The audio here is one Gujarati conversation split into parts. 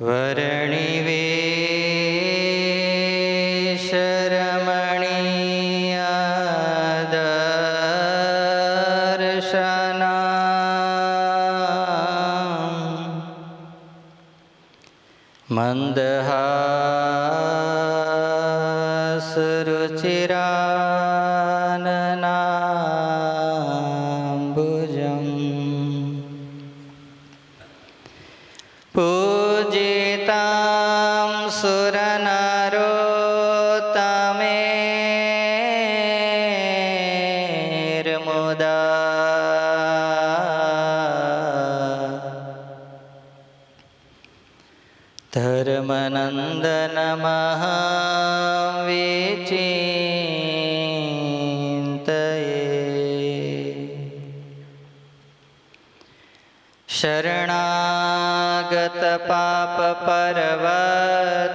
वर्णिवेशरमणीयदर्शना मन्दहासरुचिराननाम्बुजम् पूजितां सुरनरोत्तमेर्मुदा धर्मनन्दनमहाविचिन्तये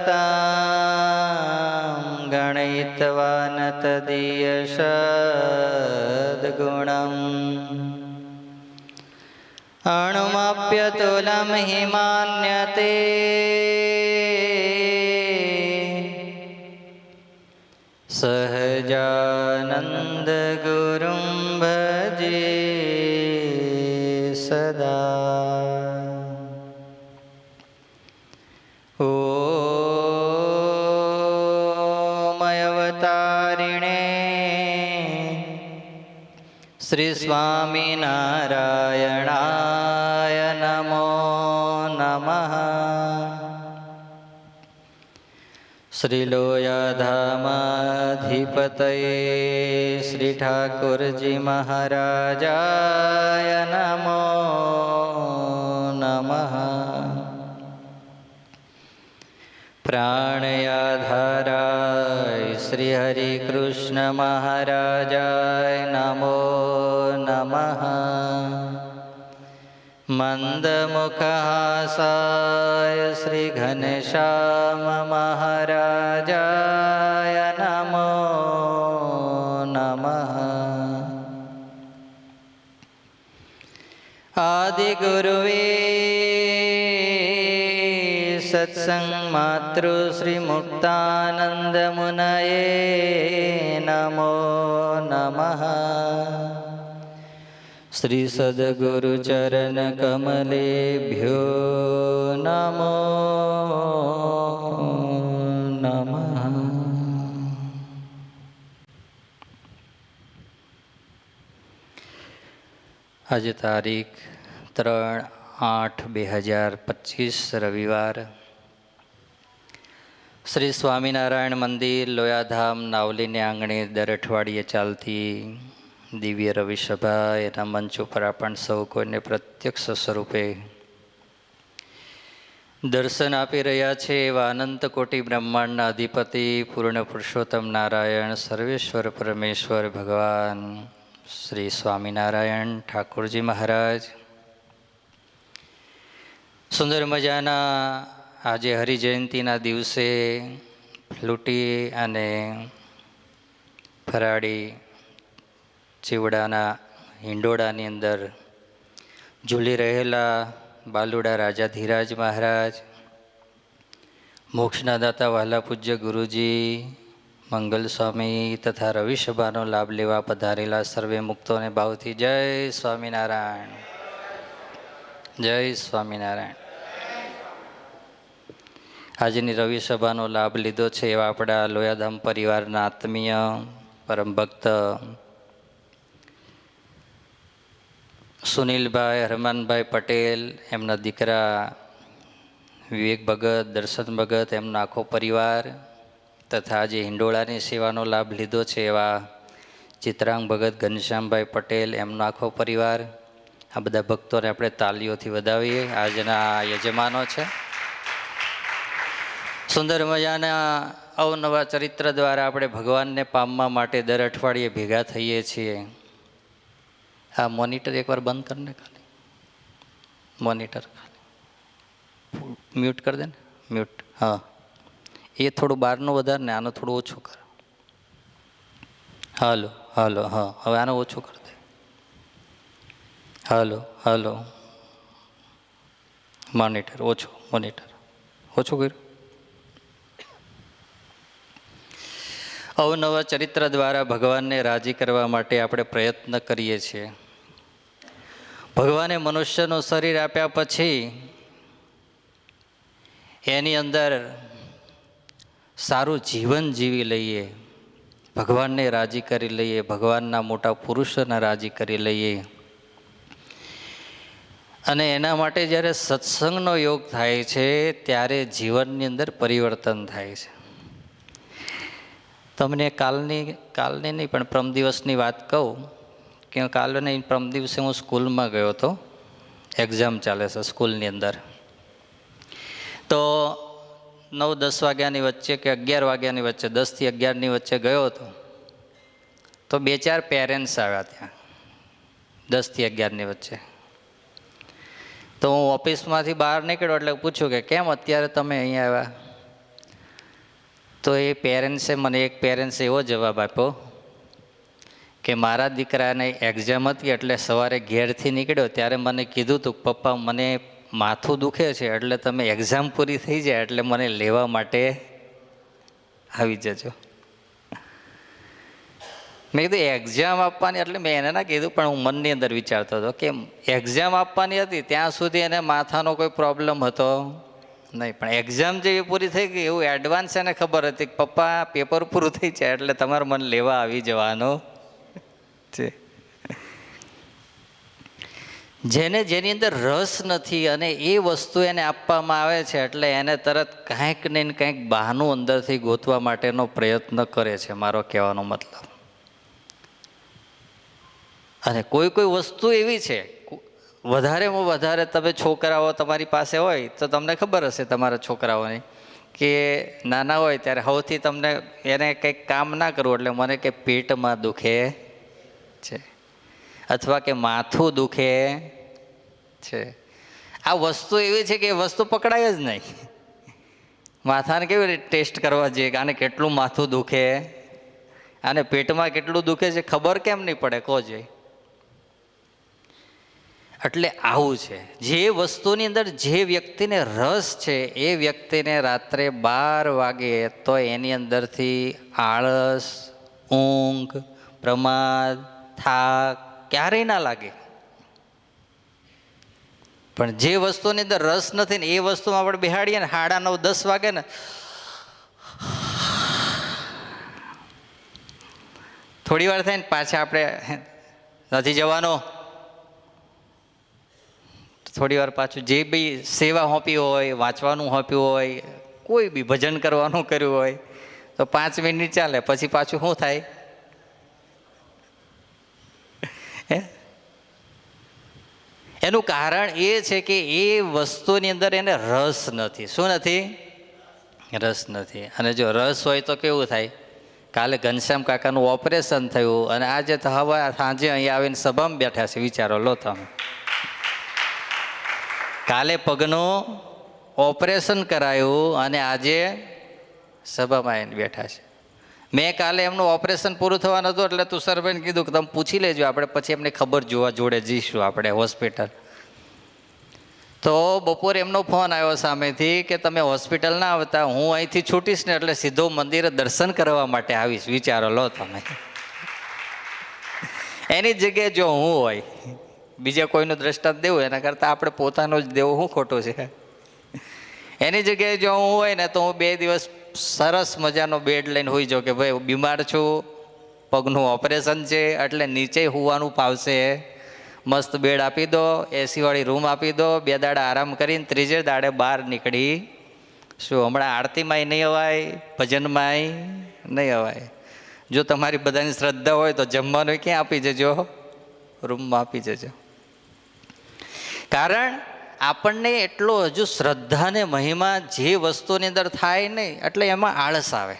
शरणागतपापपर्वतां गणयित्वा न तदीयसद्गुणम् अणुमप्यतुलं हि मान्यते सहजानन्दगुरुं भजे सदा। ओमयवतारिणे श्री स्वामिनारायणाय नमो नमः। श्रीलोयाधामाधिपतये श्री ठाकुरजी महाराजाय नमो नमः। प्राणयाधाराय श्री हरिकृष्ण महाराजाय नमो नमः। मंदमुखहासाय श्री घनश्याम महाराजाय नमो नमः। आदिगुरुवे सत्संग मातृ श्री मुक्तानंद मुनये नमो नमः। श्री सद्गुरु चरण कमलेभ्यो नमो नमः। आज तारीख 3/8/2025 रविवार श्री स्वामिनारायण मंदिर लोयाधाम नावलीने आंगणे दर अठवाडिये चालती દિવ્ય રવિ સભા એના મંચ ઉપર આપણ સૌ કોઈને પ્રત્યક્ષ સ્વરૂપે દર્શન આપી રહ્યા છે એવા અનંત કોટી બ્રહ્માંડના અધિપતિ પૂર્ણ પુરુષોત્તમ નારાયણ સર્વેશ્વર પરમેશ્વર ભગવાન શ્રી સ્વામિનારાયણ ઠાકોરજી મહારાજ સુંદર મજાના આજે હરિજયંતિના દિવસે ફ્લૂટી અને ફરાળી ચીવડાના હિંડોળાની અંદર ઝૂલી રહેલા બાલુડા રાજા ધીરાજ મહારાજ, મોક્ષના દાતા વહાલા પૂજ્ય ગુરુજી, મંગલ સ્વામી તથા રવિસભાનો લાભ લેવા પધારેલા સર્વે મુક્તોને ભાવથી જય સ્વામિનારાયણ, જય સ્વામિનારાયણ. આજની રવિસભાનો લાભ લીધો છે એવા આપણા લોયાધામ પરિવારના આત્મીય પરમ ભક્ત સુનિલભાઈ હરમાનભાઈ પટેલ, એમના દીકરા વિવેક ભગત, દર્શન ભગત, એમનો આખો પરિવાર તથા આજે હિંડોળાની સેવાનો લાભ લીધો છે એવા ચિત્રાંગ ભગત, ઘનશ્યામભાઈ પટેલ, એમનો આખો પરિવાર. આ બધા ભક્તોને આપણે તાલીઓથી વધાવીએ. આજના યજમાનો છે. સુંદર મજાના અવનવા ચરિત્ર દ્વારા આપણે ભગવાનને પામવા માટે દર અઠવાડિયે ભેગા થઈએ છીએ. આ મોનિટર એકવાર બંધ કરીને ખાલી મોનિટર ખાલી મ્યુટ કરી દે ને, મ્યુટ. હા, એ થોડું બહારનું વધારે ને આનું થોડું ઓછું કર. હાલો હાલો, હા હવે આનું ઓછું કરી દે. હાલો હાલો, મોનિટર ઓછું, મોનિટર ઓછું કર્યું. અવનવા ચરિત્ર દ્વારા ભગવાનને રાજી કરવા માટે આપણે પ્રયત્ન કરીએ છીએ. ભગવાને મનુષ્યનું શરીર આપ્યા પછી એની અંદર સારું જીવન જીવી લઈએ, ભગવાનને રાજી કરી લઈએ, ભગવાનના મોટા પુરુષોને રાજી કરી લઈએ. અને એના માટે જ્યારે સત્સંગનો યોગ થાય છે ત્યારે જીવનની અંદર પરિવર્તન થાય છે. તમને કાલની નહીં પણ પરમ દિવસની વાત કહું કે કાલે નહીં પરમ દિવસે હું સ્કૂલમાં ગયો હતો. એક્ઝામ ચાલે છે સ્કૂલની અંદર. તો 9-10 વાગ્યાની વચ્ચે કે 11 વાગ્યાની વચ્ચે, 10 થી 11ની વચ્ચે ગયો હતો. તો 2-4 પેરેન્ટ્સ આવ્યા ત્યાં 10 થી 11ની વચ્ચે. તો હું ઓફિસમાંથી બહાર નીકળ્યો એટલે પૂછ્યું કે કેમ અત્યારે તમે અહીંયા આવ્યા? તો એ પેરેન્ટ્સે મને એક પેરેન્ટ્સે એવો જવાબ આપ્યો કે મારા દીકરાને એક્ઝામ હતી એટલે સવારે ઘેરથી નીકળ્યો ત્યારે મને કીધું હતું પપ્પા મને માથું દુખે છે એટલે તમે એક્ઝામ પૂરી થઈ જાય એટલે મને લેવા માટે આવી જજો. મેં કીધું એક્ઝામ આપવાની એટલે મેં એને ના કીધું પણ હું મનની અંદર વિચારતો હતો કે એક્ઝામ આપવાની હતી ત્યાં સુધી એને માથાનો કોઈ પ્રોબ્લેમ હતો નહીં, પણ એક્ઝામ જેવી પૂરી થઈ ગઈ એવું એડવાન્સ એને ખબર હતી કે પપ્પા પેપર પૂરું થઈ જાય એટલે તમારે મને લેવા આવી જવાનું છે. જેને જેની અંદર રસ નથી અને એ વસ્તુ એને આપવામાં આવે છે એટલે એને તરત કાંઈક ને કાંઈક બહાનું અંદરથી ગોતવા માટેનો પ્રયત્ન કરે છે, મારો કહેવાનો મતલબ. અને કોઈ કોઈ વસ્તુ એવી છે વધારેમાં વધારે તમે છોકરાઓ તમારી પાસે હોય તો તમને ખબર હશે તમારા છોકરાઓની કે નાના હોય ત્યારે સૌથી તમને એને કંઈક કામ ના કરવું એટલે મને કે પેટમાં દુખે છે અથવા કે માથું દુખે છે. આ વસ્તુ એવી છે કે એ વસ્તુ પકડાય જ નહીં. માથાને કેવી રીતે ટેસ્ટ કરવા જઈએ કે આને કેટલું માથું દુખે, આને પેટમાં કેટલું દુખે છે ખબર કેમ નહીં પડે કહો જોઈએ. એટલે આવું છે. જે વસ્તુની અંદર જે વ્યક્તિને રસ છે એ વ્યક્તિને રાત્રે 12 વાગે તો એની અંદરથી આળસ, ઊંઘ, પ્રમાદ, થાક ક્યારેય ના લાગે. પણ જે વસ્તુની અંદર રસ નથી ને એ વસ્તુમાં આપણે બેહાડીએ ને 9:30-10 વાગે ને થોડી વાર થાય ને પાછા આપણે નથી જવાનો, થોડી વાર પાછું જે બી સેવા સોંપી હોય, વાંચવાનું સોંપ્યું હોય, કોઈ બી ભજન કરવાનું કર્યું હોય તો 5 મિનિટ ચાલે પછી પાછું શું થાય? એનું કારણ એ છે કે એ વસ્તુની અંદર એને રસ નથી. શું નથી? રસ નથી. અને જો રસ હોય તો કેવું થાય? કાલે ઘનશ્યામ કાકાનું ઓપરેશન થયું અને આજે તો હવે સાંજે અહીંયા આવીને સભામાં બેઠા છે. વિચારો લો તમે. કાલે પગનું ઓપરેશન કરાયું અને આજે સભામાં આવીને બેઠા છે. મેં કાલે એમનું ઓપરેશન પૂરું થવાનું હતું એટલે તુષારભાઈને કીધું કે તમે પૂછી લેજો, આપણે પછી એમને ખબર જોવા જોડે જઈશું આપણે હોસ્પિટલ. તો બપોરે એમનો ફોન આવ્યો સામેથી કે તમે હોસ્પિટલ ના આવતા, હું અહીંથી છૂટીશ ને એટલે સીધો મંદિરે દર્શન કરવા માટે આવીશ. વિચારો લો તમે. એની જગ્યાએ જો હું હોય, બીજા કોઈનું દ્રષ્ટાંત દેવું એના કરતાં આપણે પોતાનું જ દેવું શું ખોટું છે? એની જગ્યાએ જો હું હોય ને તો હું 2 દિવસ સરસ મજાનો બેડ લઈને હોઈ જાઉં કે ભાઈ બીમાર છું, પગનું ઓપરેશન છે એટલે નીચે હોવાનું ફાવશે. મસ્ત બેડ આપી દો, એસીવાળી રૂમ આપી દો, 2 દાડા આરામ કરીને 3જે દાડે બહાર નીકળી શું? હમણાં આરતીમાંય નહીં અવાય, ભજનમાંય નહીં અવાય. જો તમારી બધાની શ્રદ્ધા હોય તો જમવાનું ક્યાં આપી જજો? રૂમમાં આપી જજો. કારણ આપણને એટલો હજુ શ્રદ્ધાને મહિમા જે વસ્તુની અંદર થાય નહીં એટલે એમાં આળસ આવે.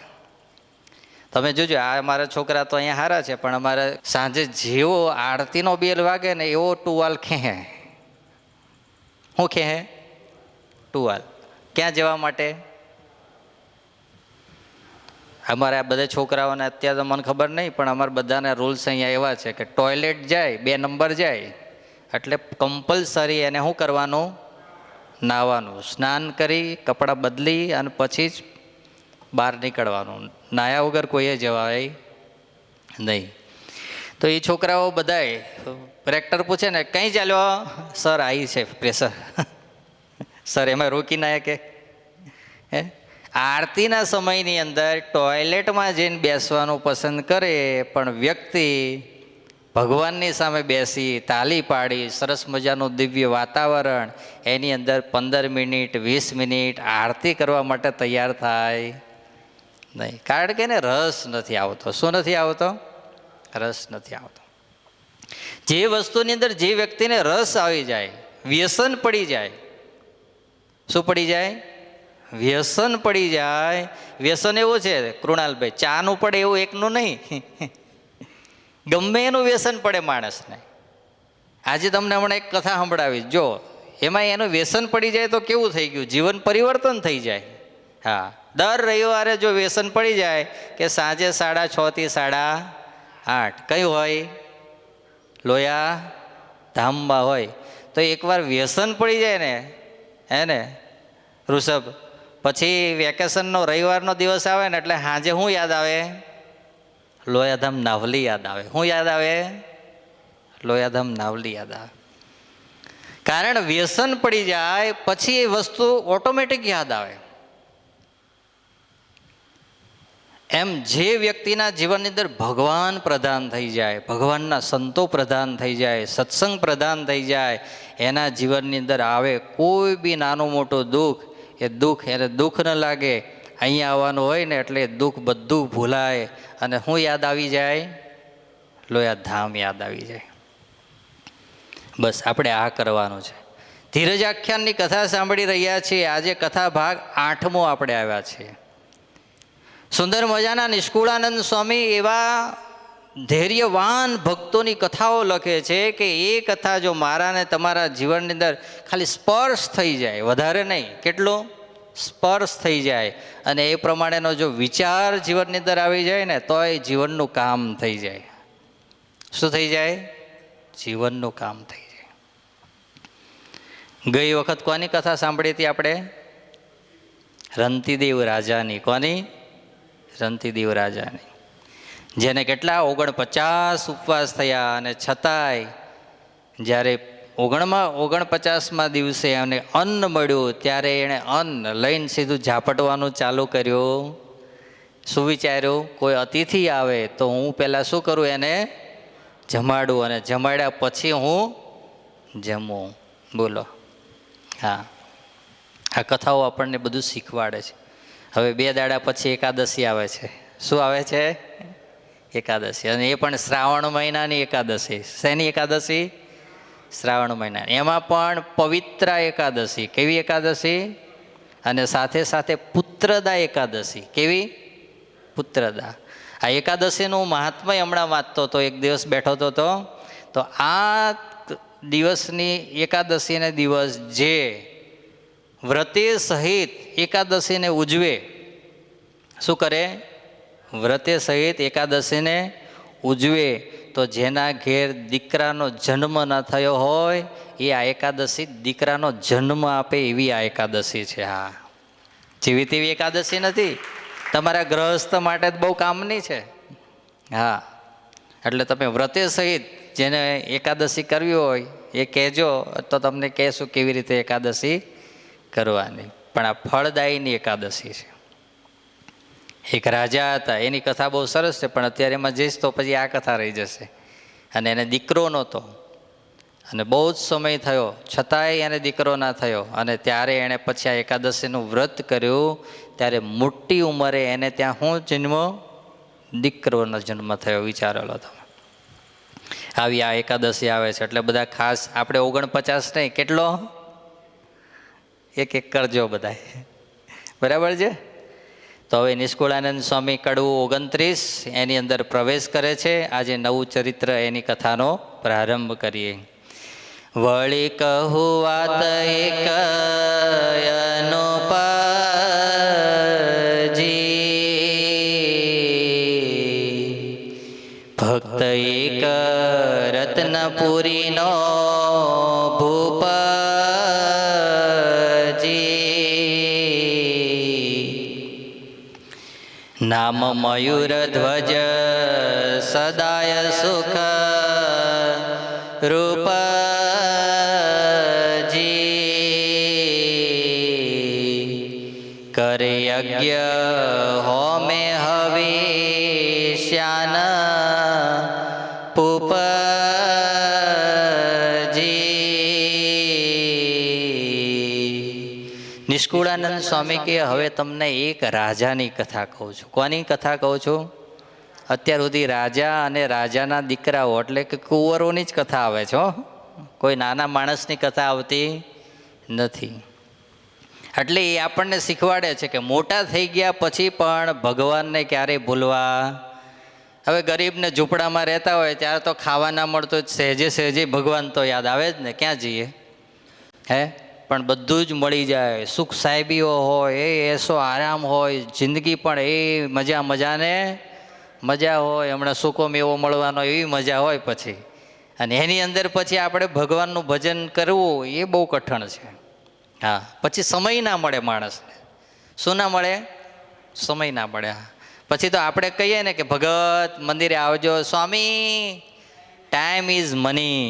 તમે જોજો, આ અમારા છોકરા તો અહીંયા સારા છે પણ અમારે સાંજે જેવો આરતીનો બેલ વાગે ને એવો ટુવાલ ખેહે. શું ખેહે? ટુવાલ. ક્યાં જવા માટે? અમારે આ બધા છોકરાઓને અત્યારે તો મને ખબર નહીં પણ અમારા બધાના રૂલ્સ અહીંયા એવા છે કે ટોયલેટ જાય 2 નંબર જાય એટલે કમ્પલસરી એને શું કરવાનું? નાહવાનું, સ્નાન કરી કપડાં બદલી અને પછી જ બહાર નીકળવાનું. નાહ્યા વગર કોઈએ જવાય નહીં. તો એ છોકરાઓ બધાએ રેક્ટર પૂછે ને, કંઈ ચાલ્યો? સર આવી છે પ્રેશર. સર એમાં રોકી ના કે હે આરતીના સમયની અંદર ટોયલેટમાં જઈને બેસવાનું પસંદ કરે, પણ વ્યક્તિ ભગવાનની સામે બેસી તાલી પાડી સરસ મજાનું દિવ્ય વાતાવરણ એની અંદર 15 મિનિટ 20 મિનિટ આરતી કરવા માટે તૈયાર થાય નહીં. કારણ કે એને રસ નથી આવતો. શું નથી આવતો? રસ નથી આવતો. જે વસ્તુની અંદર જે વ્યક્તિને રસ આવી જાય, વ્યસન પડી જાય. શું પડી જાય? વ્યસન પડી જાય. વ્યસન એવું છે કૃણાલભાઈ, ચાનું પડે એવું એકનું નહીં, ગમે એનું વ્યસન પડે માણસને. આજે તમને હમણાં એક કથા સંભળાવીશ. જો એમાં એનું વ્યસન પડી જાય તો કેવું થઈ ગયું, જીવન પરિવર્તન થઈ જાય. હા, દર રવિવારે જો વ્યસન પડી જાય કે સાંજે 6:30 થી 8:30 કઈ હોય, લોયા ધામમાં હોય, તો એકવાર વ્યસન પડી જાય ને હે ઋષભ, પછી વેકેશનનો રવિવારનો દિવસ આવે ને એટલે સાંજે શું યાદ આવે? લોયાધામ નાવલી યાદ આવે. શું યાદ આવે? લોયાધામ નાવલી યાદ આવે. કારણ વ્યસન પડી જાય પછી એ વસ્તુ ઓટોમેટિક યાદ આવે. એમ જે વ્યક્તિના જીવનની અંદર ભગવાન પ્રધાન થઈ જાય, ભગવાનના સંતો પ્રધાન થઈ જાય, સત્સંગ પ્રધાન થઈ જાય, એના જીવનની અંદર આવે કોઈ બી નાનું મોટું દુઃખ, એ દુઃખ એને દુઃખ ન લાગે. અહીંયા આવવાનું હોય ને એટલે દુઃખ બધું ભૂલાય અને શું યાદ આવી જાય? લોયા ધામ યાદ આવી જાય. બસ આપણે આ કરવાનું છે. ધીરજ આખ્યાનની કથા સાંભળી રહ્યા છીએ. આજે કથા ભાગ 8મો આપણે આવ્યા છીએ. સુંદર મજાના નિષ્કુળાનંદ સ્વામી એવા ધૈર્યવાન ભક્તોની કથાઓ લખે છે કે એ કથા જો મારા ને તમારા જીવનની અંદર ખાલી સ્પર્શ થઈ જાય, વધારે નહીં, કેટલો સ્પર્શ થઈ જાય અને એ પ્રમાણેનો જો વિચાર જીવનની અંદર આવી જાય ને તો એ જીવનનું કામ થઈ જાય. શું થઈ જાય? જીવનનું કામ થઈ જાય. ગઈ વખત કોની કથા સાંભળી હતી આપણે? રંતીદેવ રાજાની. કોની? રંતીદેવ રાજાની. જેને કેટલા 49 ઉપવાસ થયા અને છતાંય જ્યારે 49મા દિવસે એને અન્ન મળ્યું ત્યારે એણે અન્ન લઈને સીધું ઝાપટવાનું ચાલુ કર્યું. શું વિચાર્યું? કોઈ અતિથિ આવે તો હું પહેલાં શું કરું? એને જમાડું અને જમાડ્યા પછી હું જમું. બોલો. હા, આ કથાઓ આપણને બધું શીખવાડે છે. હવે 2 દાડા પછી એકાદશી આવે છે. શું આવે છે? એકાદશી. અને એ પણ શ્રાવણ મહિનાની એકાદશી. શેની એકાદશી? શ્રાવણ મહિના. એમાં પણ પવિત્ર એકાદશી. કેવી એકાદશી? અને સાથે સાથે પુત્રદા એકાદશી. કેવી? પુત્રદા. આ એકાદશીનું મહાત્મય હમણાં વાંચતો હતો, એક દિવસ બેઠો હતો તો આ દિવસની એકાદશીને દિવસ જે વ્રતે સહિત એકાદશીને ઉજવે, શું કરે? વ્રતે સહિત એકાદશીને ઉજવે તો જેના ઘેર દીકરાનો જન્મ ન થયો હોય એ આ એકાદશી દીકરાનો જન્મ આપે એવી આ એકાદશી છે. હા, જેવી તેવી એકાદશી નથી. તમારા ગ્રહસ્થ માટે બહુ કામની છે. હા, એટલે તમે વ્રતે સહિત જેને એકાદશી કરવી હોય એ કહેજો તો તમને કહેશું કેવી રીતે એકાદશી કરવાની. પણ આ ફળદાયીની એકાદશી છે. એક રાજા હતા, એની કથા બહુ સરસ છે, પણ અત્યારે એમાં જઈશ તો પછી આ કથા રહી જશે. અને એને દીકરો નહોતો અને બહુ જ સમય થયો છતાંય એને દીકરો ના થયો. અને ત્યારે એણે પછી આ એકાદશીનું વ્રત કર્યું. ત્યારે મોટી ઉંમરે એને ત્યાં શું જન્મ? દીકરોનો જન્મ થયો. વિચારેલો તમે. આવી આ એકાદશી આવે છે એટલે બધા ખાસ આપણે 49 નહીં, કેટલો? એક કરજો બધા. બરાબર છે? તો હવે નિષ્કુળાનંદ સ્વામી કડવું 29 એની અંદર પ્રવેશ કરે છે. આજે નવું ચરિત્ર એની કથાનો પ્રારંભ કરીએ. વળી કહું વાત એક અનુપજી, ભક્ત એક રત્નપુરીનો ભૂપ નામ મયુર ધ્વજ સદાય સુખ રૂપજી કરે યજ્ઞ હોમે હવિષ્યાન નિષ્કુળાનંદ સ્વામી કે હવે તમને એક રાજાની કથા કહું છું. કોની કથા કહું છું? અત્યાર સુધી રાજા અને રાજાના દીકરાઓ એટલે કે કુંવરોની જ કથા આવે છે. કોઈ નાના માણસની કથા આવતી નથી. એટલે એ આપણને શીખવાડે છે કે મોટા થઈ ગયા પછી પણ ભગવાનને ક્યારેય ભૂલવા. હવે ગરીબને ઝૂંપડામાં રહેતા હોય ત્યારે તો ખાવા ના મળતો સહેજે સહેજે ભગવાન તો યાદ આવે જ ને. ક્યાં જઈએ હે? પણ બધું જ મળી જાય. સુખ સાહેબીઓ હોય, એ એસો આરામ હોય, જિંદગી પણ એ મજાને મજા હોય. હમણાં સૂકો મેવો મળવાનો એવી મજા હોય પછી. અને એની અંદર પછી આપણે ભગવાનનું ભજન કરવું એ બહુ કઠણ છે. હા, પછી સમય ના મળે માણસને. શું ના મળે? સમય ના મળે. પછી તો આપણે કહીએ ને કે ભગત મંદિરે આવજો, સ્વામી ટાઈમ ઇઝ મની.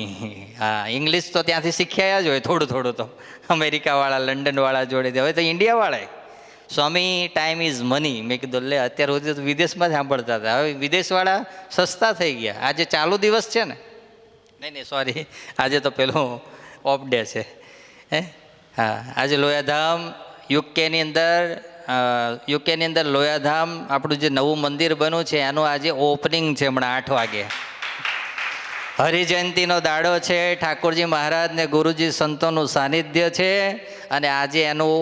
હા, ઇંગ્લિશ તો ત્યાંથી શીખ્યા જ હોય થોડું થોડું તો, અમેરિકાવાળા લંડનવાળા જોડે. હવે તો ઇન્ડિયાવાળા સ્વામી ટાઈમ ઇઝ મની. મેં કીધું લે, અત્યાર સુધી તો વિદેશમાં જ સાંભળતા હતા, હવે વિદેશવાળા સસ્તા થઈ ગયા. આજે ચાલુ દિવસ છે ને? નહીં સોરી, આજે તો પેલું ઓફ ડે છે. હે હા, આજે લોયાધામ યુકેની અંદર લોયાધામ આપણું જે નવું મંદિર બન્યું છે એનું આજે ઓપનિંગ છે. હમણાં 8 વાગે હરિજયંતિનો દાડો છે. ઠાકોરજી મહારાજ ને ગુરુજી સંતોનું સાનિધ્ય છે. અને આજે એનું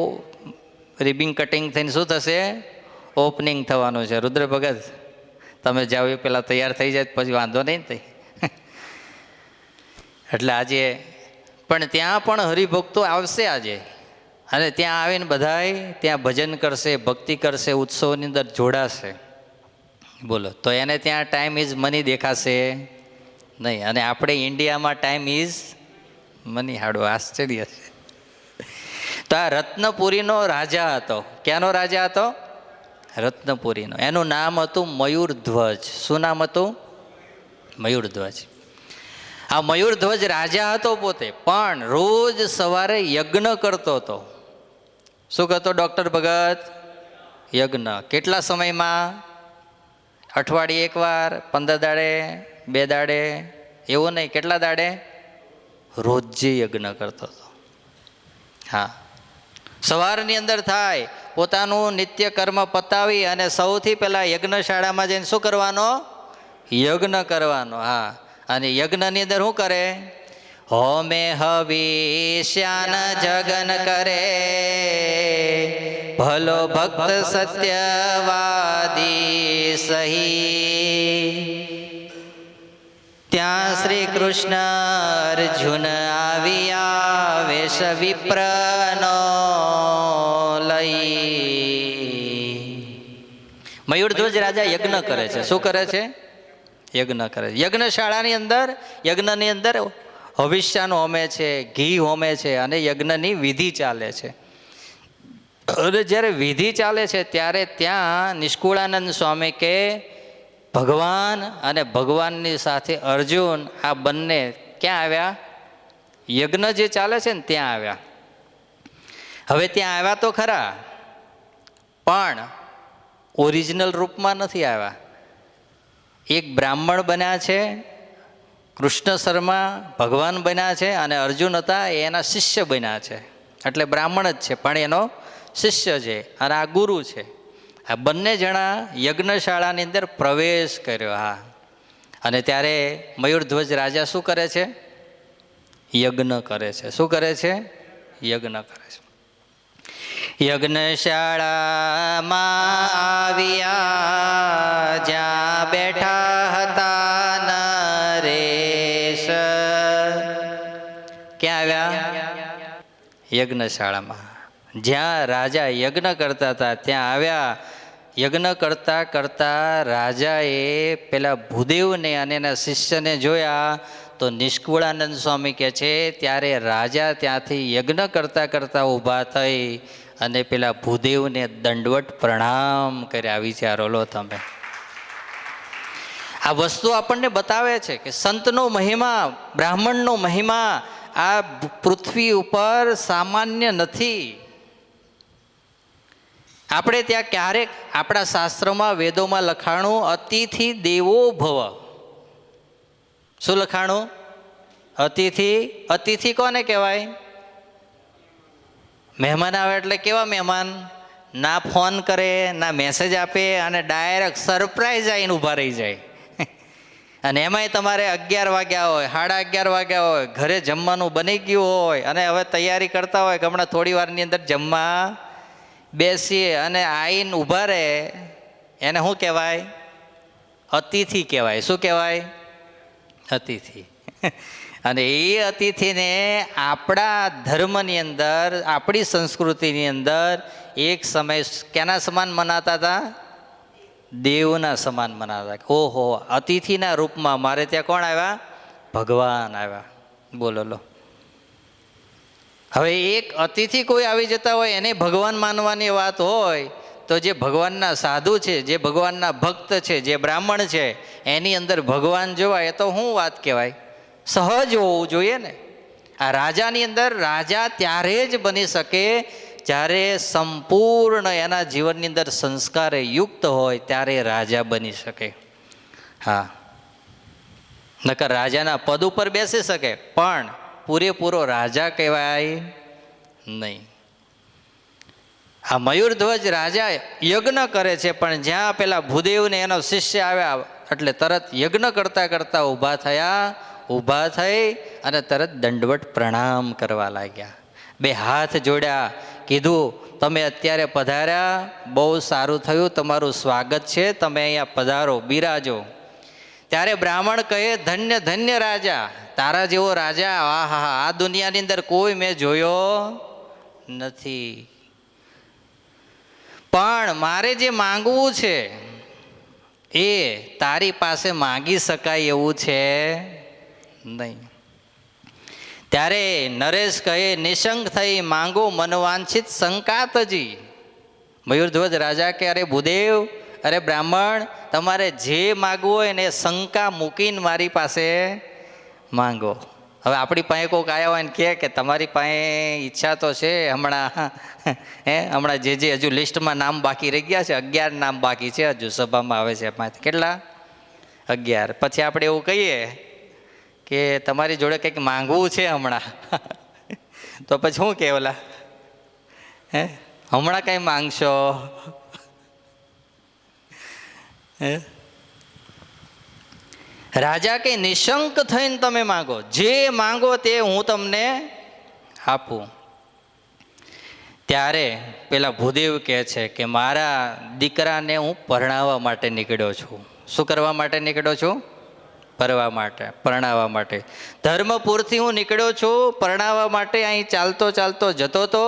રિબિન કટિંગ થઈને શું થશે? ઓપનિંગ થવાનું છે. રુદ્ર ભગત તમે જાઓ એ પહેલાં તૈયાર થઈ જાય પછી વાંધો નહીં થઈ. એટલે આજે પણ ત્યાં પણ હરિભક્તો આવશે આજે. અને ત્યાં આવીને બધાય ત્યાં ભજન કરશે, ભક્તિ કરશે, ઉત્સવની અંદર જોડાશે. બોલો, તો એને ત્યાં ટાઈમ ઇઝ મની દેખાશે નહીં. અને આપણે ઇન્ડિયામાં ટાઈમ ઇઝ મની. હાડું આશ્ચર્ય છે. તો આ રત્નપુરીનો રાજા હતો. ક્યાંનો રાજા હતો? રત્નપુરીનો. એનું નામ હતું મયુરધ્વજ. શું નામ હતું? મયુરધ્વજ. આ મયુરધ્વજ રાજા હતો પોતે, પણ રોજ સવારે યજ્ઞ કરતો હતો. શું કરતો ડૉક્ટર ભગત? યજ્ઞ. કેટલા સમયમાં? અઠવાડિયે 1 વાર, 15 દાડે, 2 દાડે, એવું નહીં. કેટલા દાડે? રોજે યજ્ઞ કરતો હતો. હા, સવારની અંદર થાય પોતાનું નિત્ય કર્મ પતાવી અને સૌથી પહેલાં યજ્ઞશાળામાં જઈને શું કરવાનો? યજ્ઞ કરવાનો. હા, અને યજ્ઞની અંદર શું કરે? હોમે હવિષ્યાન જગન કરે, ભલો ભક્ત સત્યવાદી સહી. ત્યાં શ્રી કૃષ્ણ અર્જુન આવ્યા વેશ વિપ્રનો લઈ. મયુરધ્વજ રાજા યજ્ઞ કરે છે. શું કરે છે? યજ્ઞ કરે છે. યજ્ઞશાળાની અંદર, યજ્ઞની અંદર હવિષ્યાનું હોમે છે, ઘી હોમે છે અને યજ્ઞની વિધિ ચાલે છે. અને જ્યારે વિધિ ચાલે છે ત્યારે ત્યાં નિષ્કુળાનંદ સ્વામી કે ભગવાન અને ભગવાનની સાથે અર્જુન આ બંને ક્યાં આવ્યા? યજ્ઞ જે ચાલે છે ને ત્યાં આવ્યા. હવે ત્યાં આવ્યા તો ખરા, પણ ઓરિજિનલ રૂપમાં નથી આવ્યા. એક બ્રાહ્મણ બન્યા છે, કૃષ્ણ શર્મા ભગવાન બન્યા છે, અને અર્જુન હતા એ એના શિષ્ય બન્યા છે. એટલે બ્રાહ્મણ જ છે પણ એનો શિષ્ય છે, અને આ ગુરુ છે. આ બંને જણા યજ્ઞશાળાની અંદર પ્રવેશ કર્યો. હા, અને ત્યારે મયુરધ્વજ રાજા શું કરે છે? યજ્ઞ કરે છે. શું કરે છે? યજ્ઞ કરે છે. યજ્ઞશાળામાં આવ્યા જ્યાં બેઠા હતા નરેશ. ક્યાં આવ્યા? યજ્ઞશાળામાં. જ્યાં રાજા યજ્ઞ કરતા હતા ત્યાં આવ્યા. યજ્ઞ કરતા કરતા રાજાએ પેલા ભૂદેવને અને એના શિષ્યને જોયા તો નિષ્કુળાનંદ સ્વામી કહે છે ત્યારે રાજા ત્યાંથી યજ્ઞ કરતાં કરતાં ઊભા થઈ અને પેલા ભૂદેવને દંડવટ પ્રણામ કર્યા. વિચારો લો તમે. આ વસ્તુ આપણને બતાવે છે કે સંતનો મહિમા, બ્રાહ્મણનો મહિમા આ પૃથ્વી ઉપર સામાન્ય નથી. આપણે ત્યાં ક્યારેક આપણા શાસ્ત્રોમાં, વેદોમાં લખાણું અતિથિ દેવો ભવ. શું લખાણું? અતિથિ. અતિથિ કોને કહેવાય? મહેમાન આવે એટલે કેવા મહેમાન? ના ફોન કરે, ના મેસેજ આપે, અને ડાયરેક્ટ સરપ્રાઈઝ આવીને ઊભા રહી જાય. અને એમાંય તમારે 11 વાગ્યા હોય, 11:30 વાગ્યા હોય, ઘરે જમવાનું બની ગયું હોય અને હવે તૈયારી કરતા હોય કે હમણાં થોડી વારની અંદર જમવા બેસીએ, અને આવીને ઊભા રહે, એને શું કહેવાય? અતિથિ કહેવાય. શું કહેવાય? અતિથિ. અને એ અતિથિને આપણા ધર્મની અંદર, આપણી સંસ્કૃતિની અંદર એક સમય કેના સમાન મનાતા હતા? દેવના સમાન મનાતા. ઓહો, અતિથિના રૂપમાં મારે ત્યાં કોણ આવ્યા? ભગવાન આવ્યા. બોલો લો. હવે એક અતિથિ કોઈ આવી જતા હોય એને ભગવાન માનવાની વાત હોય તો જે ભગવાનના સાધુ છે, જે ભગવાનના ભક્ત છે, જે બ્રાહ્મણ છે, એની અંદર ભગવાન જોવાય એ તો શું વાત કહેવાય? સહજ હોવું જોઈએ ને. આ રાજાની અંદર રાજા ત્યારે જ બની શકે જ્યારે સંપૂર્ણ એના જીવનની અંદર સંસ્કારે યુક્ત હોય ત્યારે રાજા બની શકે. હા, નકર રાજાના પદ ઉપર બેસી શકે પણ પૂરેપૂરો રાજા કહેવાય નહીં. આ મયુરધ્વજ રાજા યજ્ઞ કરે છે, પણ જ્યાં પેલા ભૂદેવને એનો શિષ્ય આવ્યા એટલે તરત યજ્ઞ કરતાં કરતાં ઊભા થયા. ઊભા થઈ અને તરત દંડવટ પ્રણામ કરવા લાગ્યા. 2 હાથ જોડ્યા. કીધું તમે અત્યારે પધાર્યા, બહુ સારું થયું, તમારું સ્વાગત છે, તમે અહીંયા પધારો, બિરાજો. ત્યારે બ્રાહ્મણ કહે ધન્ય ધન્ય રાજા, તારા જેવો રાજા આહા આ દુનિયાની અંદર કોઈ મેં જોયો નથી. પણ મારે જે માંગવું છે એ તારી પાસે માંગી શકાય એવું છે નહીં. ત્યારે નરેશ કહે નિશંક થઈ માંગો મનવાંછિત શંકાતજી. મયુરધ્વજ રાજા કે અરે ભૂદેવ, અરે બ્રાહ્મણ, તમારે જે માગવું હોય ને શંકા મૂકીને મારી પાસે માંગો. હવે આપણી પાસે કોઈક આવ્યા હોય ને કહે કે તમારી પાસે ઈચ્છા તો છે, હમણાં જે હજુ લિસ્ટમાં નામ બાકી રહી ગયા છે, 11 નામ બાકી છે હજુ સભામાં આવે છે એમાંથી. કેટલા? 11. પછી આપણે એવું કહીએ કે તમારી જોડે કંઈક માંગવું છે હમણાં, તો પછી શું કે ઓલા હમણાં કંઈ માંગશો? રાજા કે નિશંક થઈને તમે માંગો, જે માંગો તે હું તમને આપું. ત્યારે પેલા ભૂદેવ કહે છે કે મારા દીકરાને હું પરણાવવા માટે નીકળ્યો છું. શું કરવા માટે નીકળ્યો છું? પરણાવવા માટે. ધર્મપુરથી હું નીકળ્યો છું પરણાવવા માટે. અહીં ચાલતો ચાલતો જતો હતો,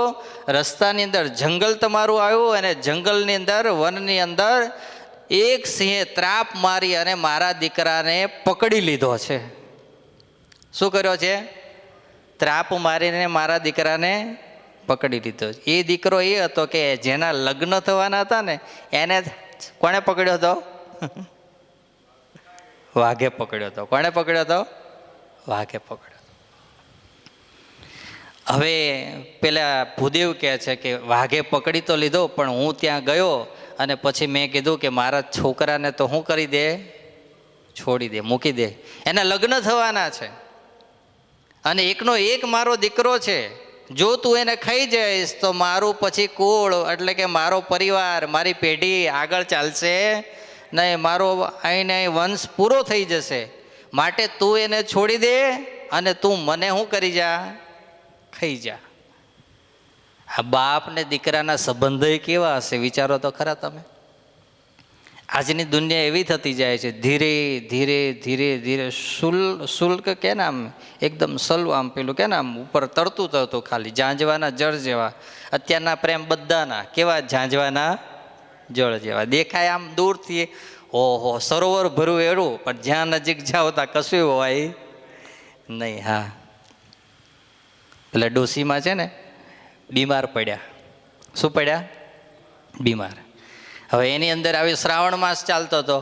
રસ્તાની અંદર જંગલ તમારું આવ્યું, અને જંગલની અંદર, વનની અંદર એક સિંહે ત્રાપ મારી અને મારા દીકરાને પકડી લીધો છે. શું કર્યો છે? ત્રાપ મારીને મારા દીકરાને પકડી લીધો. એ દીકરો એ હતો કે જેના લગ્ન થવાના હતા ને એને કોણે પકડ્યો હતો? વાઘે પકડ્યો હતો. કોણે પકડ્યો હતો? વાઘે પકડ્યો હતો. હવે પેલા ભૂદેવ કહે છે કે વાઘે પકડી તો લીધો, પણ હું ત્યાં ગયો અને પછી મેં કીધું કે મારા છોકરાને તો શું કરી દે? છોડી દે, મૂકી દે. એના લગ્ન થવાના છે અને એકનો એક મારો દીકરો છે. જો તું એને ખાઈ જઈશ તો મારું પછી કુળ, એટલે કે મારો પરિવાર, મારી પેઢી આગળ ચાલશે નહીં, મારો અહીં વંશ પૂરો થઈ જશે. માટે તું એને છોડી દે અને તું મને શું કરી જા? ખાઈ જા. આ બાપ ને દીકરાના સંબંધો કેવા હશે વિચારો તો ખરા તમે. આજની દુનિયા એવી થતી જાય છે, ધીરે ધીરે ધીરે ધીરે શુલ્ક કે ને આમ એકદમ સલવું, આમ પેલું કે ને આમ ઉપર તરતું તરતું ખાલી ઝાંઝવાના જળ જેવા. અત્યારના પ્રેમ બધાના કેવા? ઝાંઝવાના જળ જેવા દેખાય આમ દૂરથી. ઓહો, સરોવર ભરું એરું, પણ જ્યાં નજીક જાઓ ત્યાં કશું હોય નહીં. હા, પેલા ડોશીમાં છે ને બીમાર પડ્યા. શું પડ્યા? બીમાર. હવે એની અંદર આવી શ્રાવણ માસ ચાલતો હતો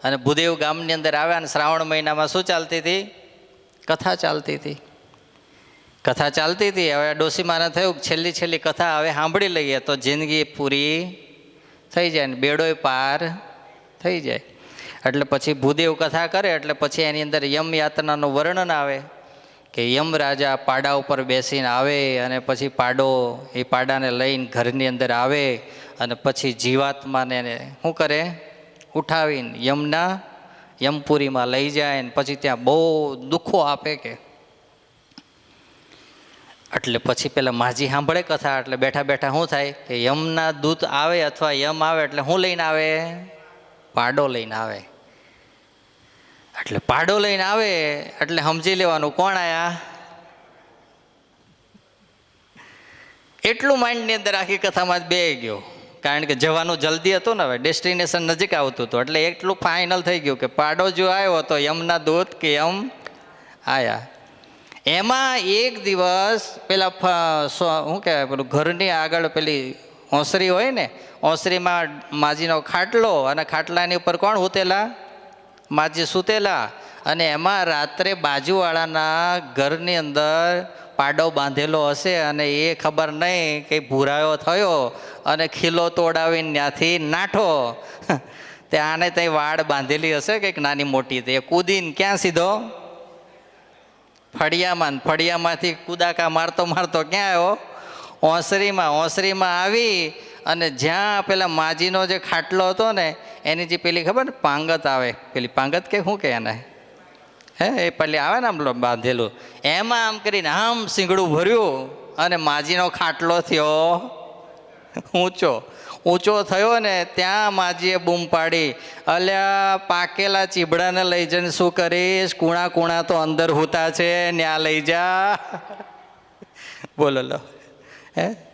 અને ભૂદેવ ગામની અંદર આવ્યા અને શ્રાવણ મહિનામાં શું ચાલતી હતી? કથા ચાલતી હતી. કથા ચાલતી હતી. હવે ડોશીમાને થયું છેલ્લી કથા હવે સાંભળી લઈએ તો જિંદગી પૂરી થઈ જાય ને બેડોય પાર થઈ જાય. એટલે પછી ભૂદેવ કથા કરે એટલે પછી એની અંદર યમ યાતનાનું વર્ણન આવે કે યમ રાજા પાડા ઉપર બેસીને આવે અને પછી પાડો એ પાડાને લઈને ઘરની અંદર આવે અને પછી જીવાત્માને શું કરે? ઉઠાવીને યમપુરીમાં લઈ જાય ને પછી ત્યાં બહુ દુઃખો આપે કે. એટલે પછી પેલા માજી સાંભળે કથા એટલે બેઠા બેઠા શું થાય કે યમના દૂત આવે અથવા યમ આવે એટલે શું લઈને આવે? પાડો લઈને આવે. એટલે પાડો લઈને આવે એટલે સમજી લેવાનું કોણ આયા? એટલું માઇન્ડની અંદર આખી કથામાં જ બે ગયો, કારણ કે જવાનું જલ્દી હતું ને, હવે ડેસ્ટિનેશન નજીક આવતું હતું એટલે એટલું ફાઇનલ થઈ ગયું કે પાડો જો આવ્યો તો યમના દૂત કે યમ આયા. એમાં એક દિવસ પેલા શું કહેવાય પેલું ઘરની આગળ પેલી ઓસરી હોય ને, ઓસરીમાં માજીનો ખાટલો અને ખાટલાની ઉપર કોણ સૂતેલા? માજી સૂતેલા. અને એમાં રાત્રે બાજુવાળાના ઘરની અંદર પાડો બાંધેલો હશે અને એ ખબર નહીં કે ભૂરાયો થયો અને ખીલો તોડાવીને ત્યાંથી નાઠો તે આને ત્યાં વાડ બાંધેલી હશે કંઈક નાની મોટી, તે કૂદીને ક્યાં સીધો? ફળિયામાં. ફળિયામાંથી કુદાકા મારતો મારતો ક્યાં આવ્યો? ઓસરીમાં. ઓસરીમાં આવી અને જ્યાં પેલા માજીનો જે ખાટલો હતો ને એની જે પેલી ખબર ને પાંગત આવે, પેલી પાંગત કે શું કે એને એ પેલી આવે ને આમ બાંધેલું, એમાં આમ કરીને આમ શીંગડું ભર્યું અને માજીનો ખાટલો થયો ઊંચો થયો ને ત્યાં માજીએ બૂમ પાડી, અલ્યા પાકેલા ચીબડાને લઈ જઈને શું કરીશ? કૂણા તો અંદર હોતા છે, ત્યાં લઈ જા. બોલો લો.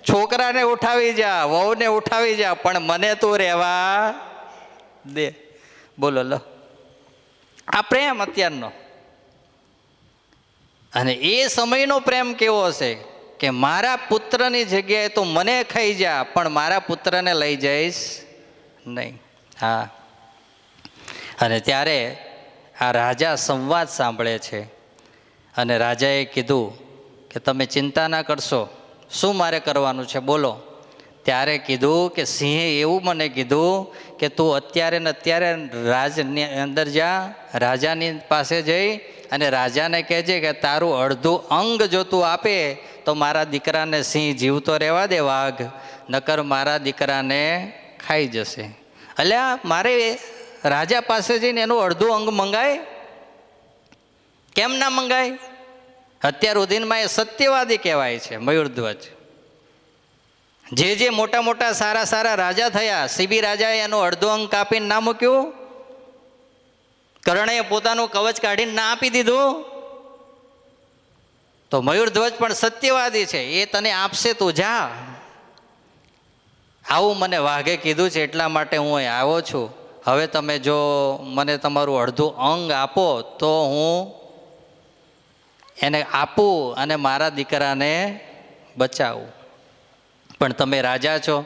છોકરાને ઉઠાવી જા, વહુને ઉઠાવી જા, પણ મને તું રહેવા દે. બોલો લો. આ પ્રેમ અત્યારનો. અને એ સમયનો પ્રેમ કેવો હશે કે મારા પુત્રની જગ્યાએ તો મને ખાઈ જા પણ મારા પુત્રને લઈ જઈશ નહીં. હા. અને ત્યારે આ રાજા સંવાદ સાંભળે છે અને રાજાએ કીધું કે તમે ચિંતા ના કરશો, શું મારે કરવાનું છે બોલો. ત્યારે કીધું કે સિંહે એવું મને કીધું કે તું અત્યારે ને અત્યારે રાજની અંદર જા, રાજાની પાસે જઈ અને રાજાને કહેજે કે તારું અડધું અંગ જો તું આપે તો મારા દીકરાને સિંહ જીવતો રહેવા દે વાઘ, નકર મારા દીકરાને ખાઈ જશે. અલ્યા મારે રાજા પાસે જઈને એનું અડધું અંગ મંગાય? કેમ ના મંગાય? અત્યાર સુધીમાં એ સત્યવાદી કહેવાય છે મયુરધ્વજ. જે મોટા મોટા સારા રાજા થયા, સીબી રાજાએ એનું અડધું અંગ કાપીને ના મૂક્યું, કર્ણએ પોતાનું કવચ કાઢીને ના આપી દીધું. તો મયુરધ્વજ પણ સત્યવાદી છે, એ તને આપશે તું જા. આવું મને વાઘે કીધું છે એટલા માટે હું અહીં આવ્યો છું. હવે તમે જો મને તમારું અડધું અંગ આપો તો હું એને આપું અને મારા દીકરાને બચાવું. પણ તમે રાજા છો,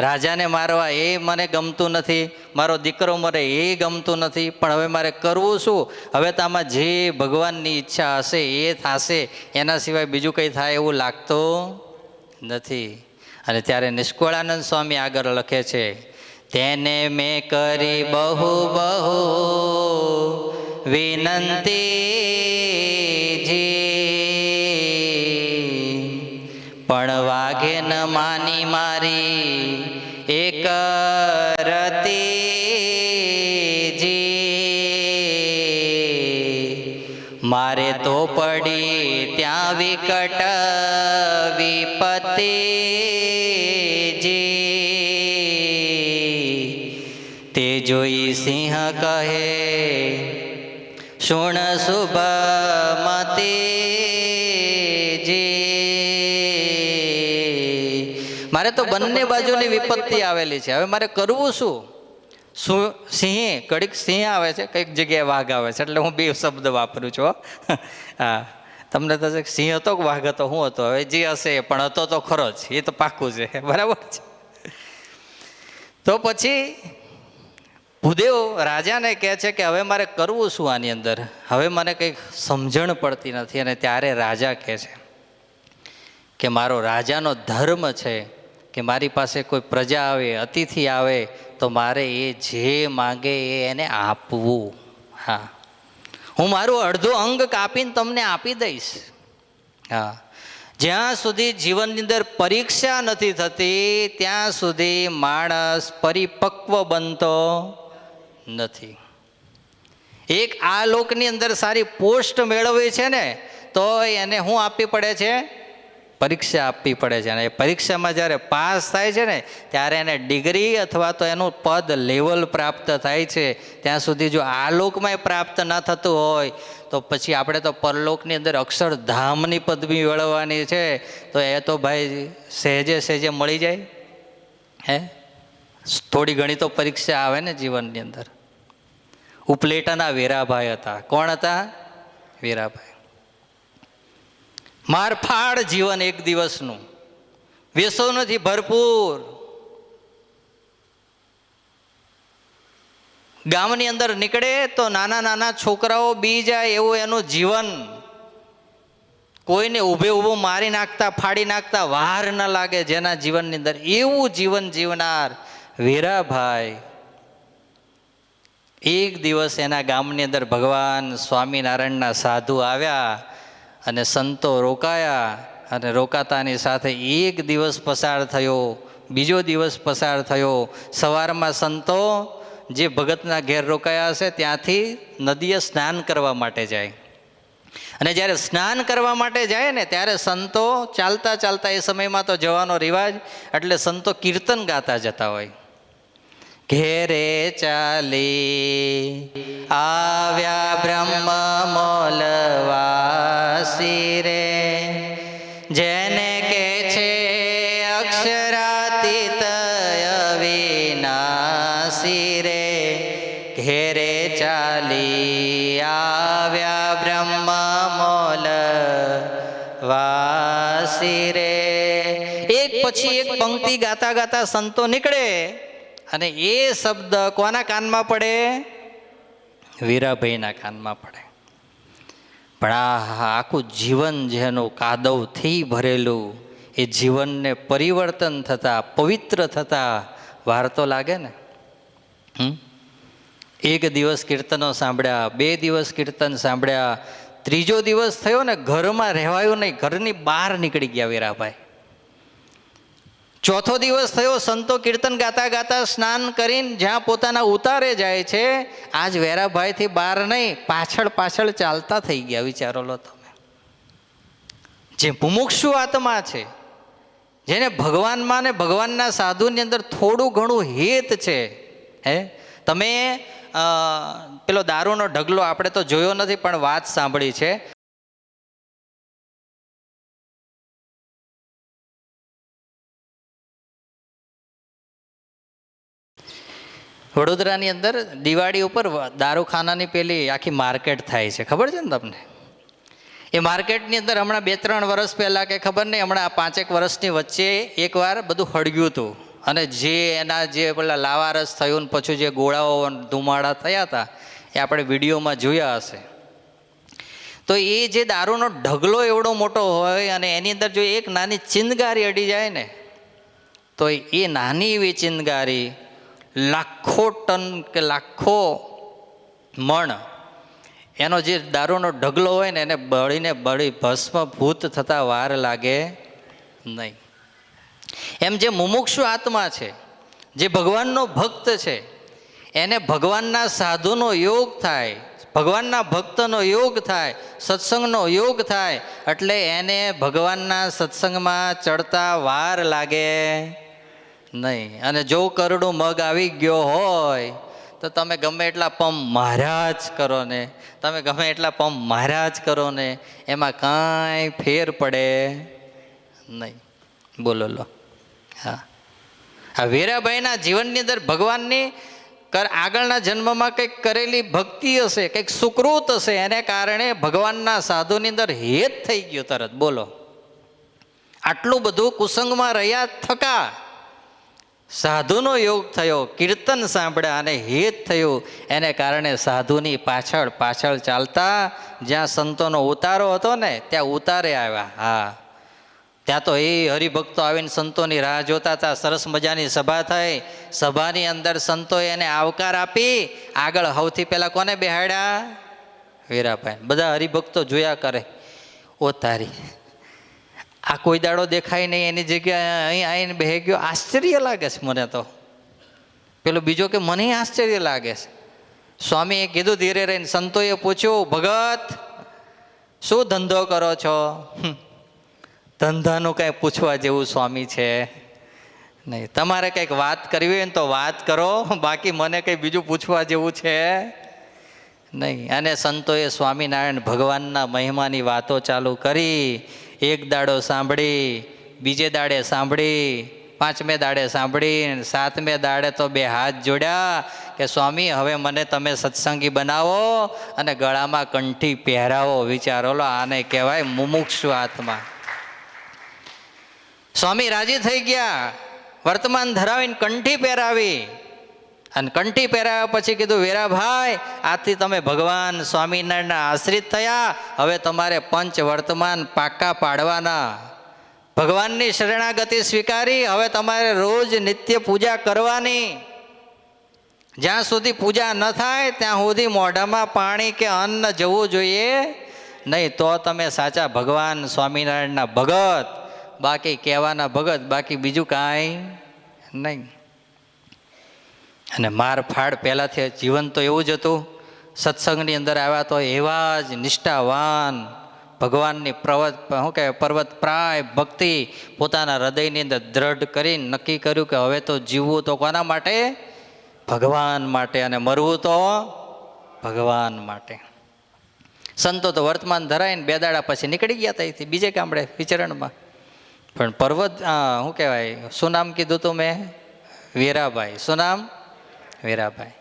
રાજાને મારવા એ મને ગમતું નથી, મારો દીકરો મરે એ ગમતું નથી, પણ હવે મારે કરવું શું? હવે તો આમાં જે ભગવાનની ઈચ્છા હશે એ થશે, એના સિવાય બીજું કંઈ થાય એવું લાગતું નથી. અને ત્યારે નિષ્કુળાનંદ સ્વામી આગળ લખે છે, તેને મેં કરી બહુ વિનંતી પણ વાઘે ન માની મારી એક રતી. મારે તો પડી ત્યાં વિકટ વિપત્તિ. તે જોઈ સિંહ કહે શુણ શુભમતી. મારે તો બંને બાજુની વિપત્તિ આવેલી છે, હવે મારે કરવું શું? સિંહ, કડીક સિંહ આવે છે, કઈક જગ્યાએ વાઘ આવે છે, એટલે હું બે શબ્દ વાપરું છું. હા, તમને તો સિંહ હતો કે વાઘ હતો, શું હતો, હવે જે હશે પણ હતો તો ખરો જ, એ તો પાક્કું છે, બરાબર છે. તો પછી ભૂદેવ રાજાને કહે છે કે હવે મારે કરવું શું આની અંદર, હવે મને કંઈક સમજણ પડતી નથી. અને ત્યારે રાજા કહે છે કે મારો રાજાનો ધર્મ છે કે મારી પાસે કોઈ પ્રજા આવે, અતિથિ આવે, તો મારે એ જે માગે એ એને આપવું. હા, હું મારું અડધું અંગ કાપીને તમને આપી દઈશ. હા, જ્યાં સુધી જીવનની અંદર પરીક્ષા નથી થતી ત્યાં સુધી માણસ પરિપક્વ બનતો નથી. એક આ લોકની અંદર સારી પોસ્ટ મેળવવી છે ને, તો એને શું આપવી પડે છે? પરીક્ષા આપવી પડે છે. અને એ પરીક્ષામાં જ્યારે પાસ થાય છે ને, ત્યારે એને ડિગ્રી અથવા તો એનું પદ, લેવલ પ્રાપ્ત થાય છે. ત્યાં સુધી જો આ લોકમાં પ્રાપ્ત ન થતું હોય તો પછી આપણે તો પરલોકની અંદર અક્ષરધામની પદવી મેળવવાની છે. તો એ તો ભાઈ સહેજે સહેજે મળી જાય. હે, થોડી ઘણી તો પરીક્ષા આવે ને જીવનની અંદર. ઉપલેટાના વીરાભાઈ હતા. કોણ હતા? વીરાભાઈ. મારફાડ જીવન એક દિવસનું, વ્યસનોથી ભરપૂર. ગામની અંદર નીકળે તો નાના નાના છોકરાઓ બી જાય એવું એનું જીવન. કોઈને ઊભે ઊભું મારી નાખતા, ફાડી નાખતા વાર ન લાગે જેના જીવનની અંદર, એવું જીવન જીવનાર વીરાભાઈ એક દિવસ એના ગામની અંદર ભગવાન સ્વામિનારાયણના સાધુ આવ્યા અને સંતો રોકાયા. અને રોકાતાની સાથે એક દિવસ પસાર થયો, બીજો દિવસ પસાર થયો. સવારમાં સંતો જે ભગતના ઘેર રોકાયા હશે ત્યાંથી નદીએ સ્નાન કરવા માટે જાય. અને જ્યારે સ્નાન કરવા માટે જાય ને ત્યારે સંતો ચાલતા ચાલતા, એ સમયમાં તો જવાનો રિવાજ, એટલે સંતો કીર્તન ગાતા જતા હોય. ઘેરે ચાલી આવ્યા બ્રહ્મ મોલવાસી રે, જેને કે છે અક્ષરાતીત અવિનાશી રે. ઘેરે ચાલી આવ્યા બ્રહ્મ મોલવાસી રે. એક પછી એક પંક્તિ ગાતા ગાતા સંતો નીકળે અને એ શબ્દ કોના કાનમાં પડે? વીરાભાઈના કાનમાં પડે. પણ આ આખું જીવન જેનું કાદવથી ભરેલું, એ જીવનને પરિવર્તન થતા, પવિત્ર થતા વાર તો લાગે ને. એક દિવસ કીર્તનો સાંભળ્યા, 2 દિવસ કીર્તન સાંભળ્યા, ત્રીજો દિવસ થયો ને ઘરમાં રહેવાયું નહીં, ઘરની બહાર નીકળી ગયા વીરાભાઈ. ચોથો દિવસ થયો, સંતો કીર્તન ગાતા ગાતા સ્નાન કરીને જ્યાં પોતાના ઉતારે જાય છે, આજ વીરાભાઈથી બહાર નહીં, પાછળ પાછળ ચાલતા થઈ ગયા. વિચારો લો તમે. જે મુમુક્ષુ આત્મા છે, જેને ભગવાનમાં ને ભગવાનના સાધુની અંદર થોડું ઘણું હિત છે. હે, તમે પેલો દારૂનો ઢગલો આપણે તો જોયો નથી પણ વાત સાંભળી છે. વડોદરાની અંદર દિવાળી ઉપર દારૂખાનાની પેલી આખી માર્કેટ થાય છે, ખબર છે ને તમને? એ માર્કેટની અંદર હમણાં 2-3 વર્ષ પહેલાં કે ખબર નહીં, હમણાં 5-1 વર્ષની વચ્ચે એકવાર બધું હળગ્યું હતું. અને જે એના જે પેલા લાવારસ થયું ને પછી જે ગોળાઓ ધુમાડા થયા હતા એ આપણે વિડીયોમાં જોયા હશે. તો એ જે દારૂનો ઢગલો એવડો મોટો હોય અને એની અંદર જો એક નાની ચિનગારી અડી જાય ને, તો એ નાની એવી ચિનગારી લાખો ટન કે લાખો મણ એનો જે દારૂનો ઢગલો હોય ને એને બળીને ભસ્મભૂત થતા વાર લાગે નહીં. એમ જે મુમુક્ષુ આત્મા છે, જે ભગવાનનો ભક્ત છે, એને ભગવાનના સાધુનો યોગ થાય, ભગવાનના ભક્તનો યોગ થાય, સત્સંગનો યોગ થાય, એટલે એને ભગવાનના સત્સંગમાં ચડતા વાર લાગે નહીં. અને જો કરડું મગ આવી ગયો હોય તો તમે ગમે એટલા પંપ માર્યા જ કરો ને, તમે ગમે એટલા પંપ માર્યા જ કરો ને, એમાં કાંઈ ફેર પડે નહીં. બોલો લો. હા, આ વીરાભાઈના જીવનની અંદર ભગવાનની આગળના જન્મમાં કંઈક કરેલી ભક્તિ હશે, કંઈક સુકૃત હશે, એને કારણે ભગવાનના સાધુની અંદર હેત થઈ ગયો તરત. બોલો, આટલું બધું કુસંગમાં રહ્યા થકા સાધુનો યોગ થયો, કીર્તન સાંભળ્યા અને હેત થયું. એને કારણે સાધુની પાછળ પાછળ ચાલતા જ્યાં સંતોનો ઉતારો હતો ને ત્યાં ઉતારે આવ્યા. હા, ત્યાં તો એ હરિભક્તો આવીને સંતોની રાહ જોતા હતા. સરસ મજાની સભા થઈ. સભાની અંદર સંતોએ એને આવકાર આપી. આગળ સૌથી પહેલાં કોને બેહાડ્યા? વીરાભાઈ. બધા હરિભક્તો જોયા કરે, ઓ તારી, આ કોઈ દાડો દેખાય નહીં, એની જગ્યાએ અહીં આવીને બેહી ગયો. આશ્ચર્ય લાગે છે મને તો. પેલો બીજો કે મને આશ્ચર્ય લાગે છે. સ્વામીએ કીધું ધીરે રહીને. સંતોએ પૂછ્યું, ભગત શું ધંધો કરો છો? ધંધાનું કાંઈ પૂછવા જેવું સ્વામી છે નહીં. તમારે કંઈક વાત કરવી હોય ને તો વાત કરો, બાકી મને કંઈ બીજું પૂછવા જેવું છે નહીં. અને સંતોએ સ્વામિનારાયણ ભગવાનના મહિમાની વાતો ચાલુ કરી. એક દાડો સાંભળી, બીજે દાડે સાંભળી, પાંચમે દાડે સાંભળી, સાતમે દાડે તો બે હાથ જોડ્યા કે સ્વામી હવે મને તમે સત્સંગી બનાવો અને ગળામાં કંઠી પહેરાવો. વિચારો લો, આને કહેવાય મુમુક્ષુ આત્મા. સ્વામી રાજી થઈ ગયા. વર્તમાન ધરાવીને કંઠી પહેરાવી. અને કંઠી પહેરાવ્યા પછી કીધું, વીરાભાઈ આથી તમે ભગવાન સ્વામિનારાયણના આશ્રિત થયા. હવે તમારે પંચ વર્તમાન પાક્કા પાડવાના. ભગવાનની શરણાગતિ સ્વીકારી. હવે તમારે રોજ નિત્ય પૂજા કરવાની. જ્યાં સુધી પૂજા ન થાય ત્યાં સુધી મોઢામાં પાણી કે અન્ન જવું જોઈએ નહીં. તો તમે સાચા ભગવાન સ્વામિનારાયણના ભગત. બાકી કહેવાના ભગત, બાકી બીજું કાંઈ નહીં. અને માર ફાડ પહેલાંથી જીવન તો એવું જ હતું. સત્સંગની અંદર આવ્યા તો એવા જ નિષ્ઠાવાન, ભગવાનની શું કહેવાય પર્વતપ્રાય ભક્તિ પોતાના હૃદયની અંદર દ્રઢ કરીને નક્કી કર્યું કે હવે તો જીવવું તો કોના માટે? ભગવાન માટે. અને મરવું તો ભગવાન માટે. સંતો તો વર્તમાન ધરાઈને બે દાડા પછી નીકળી ગયા હતા અહીંથી બીજે ગામડે વિચરણમાં. પણ પર્વત શું કહેવાય, શું નામ કીધું તું મેં? વીરાભાઈ. શું નામ? વીરાભાઈ.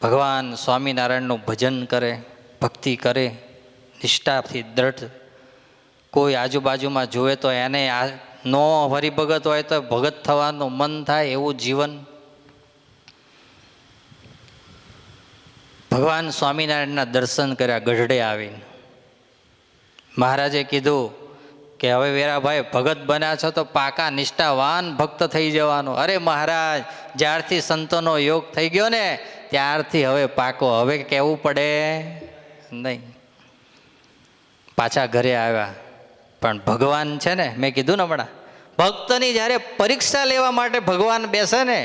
ભગવાન સ્વામિનારાયણનું ભજન કરે, ભક્તિ કરે, નિષ્ઠાથી દ્રઢ. કોઈ આજુબાજુમાં જુએ તો એને નો હરિભગત હોય તો ભગત થવાનું મન થાય એવું જીવન. ભગવાન સ્વામિનારાયણના દર્શન કર્યા ગઢડે આવીને. મહારાજે કીધું કે હવે વીરાભાઈ ભગત બન્યા છો તો પાકા નિષ્ઠાવાન ભક્ત થઈ જવાનું. અરે મહારાજ, જ્યારથી સંતોનો યોગ થઈ ગયો ને ત્યારથી હવે પાકો, હવે કહેવું પડે નહીં. પાછા ઘરે આવ્યા. પણ ભગવાન છે ને, મેં કીધું ને હમણાં, ભક્તની જ્યારે પરીક્ષા લેવા માટે ભગવાન બેસે ને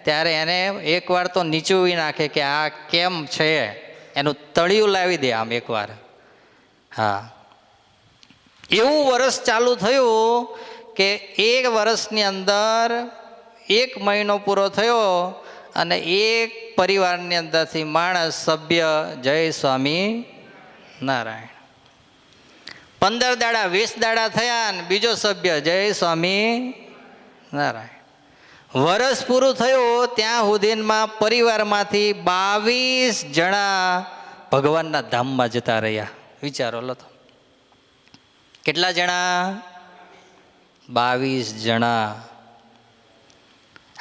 ત્યારે એને એકવાર તો નીચુવી નાખે કે આ કેમ છે, એનું તળિયું લાવી દે આમ એકવાર. હા, એવું વર્ષ ચાલુ થયું કે એક વર્ષની અંદર 1 મહિનો પૂરો થયો અને એક પરિવારની અંદરથી માણસ સભ્ય જય સ્વામી નારાયણ. 15 દાડા 20 દાડા થયા અને બીજો સભ્ય જય સ્વામી નારાયણ. વર્ષ પૂરું થયું ત્યાં સુધીમાં પરિવારમાંથી 22 જણા ભગવાનના ધામમાં જતા રહ્યા. વિચારો લો તો, કેટલા જણા? 22 જણા.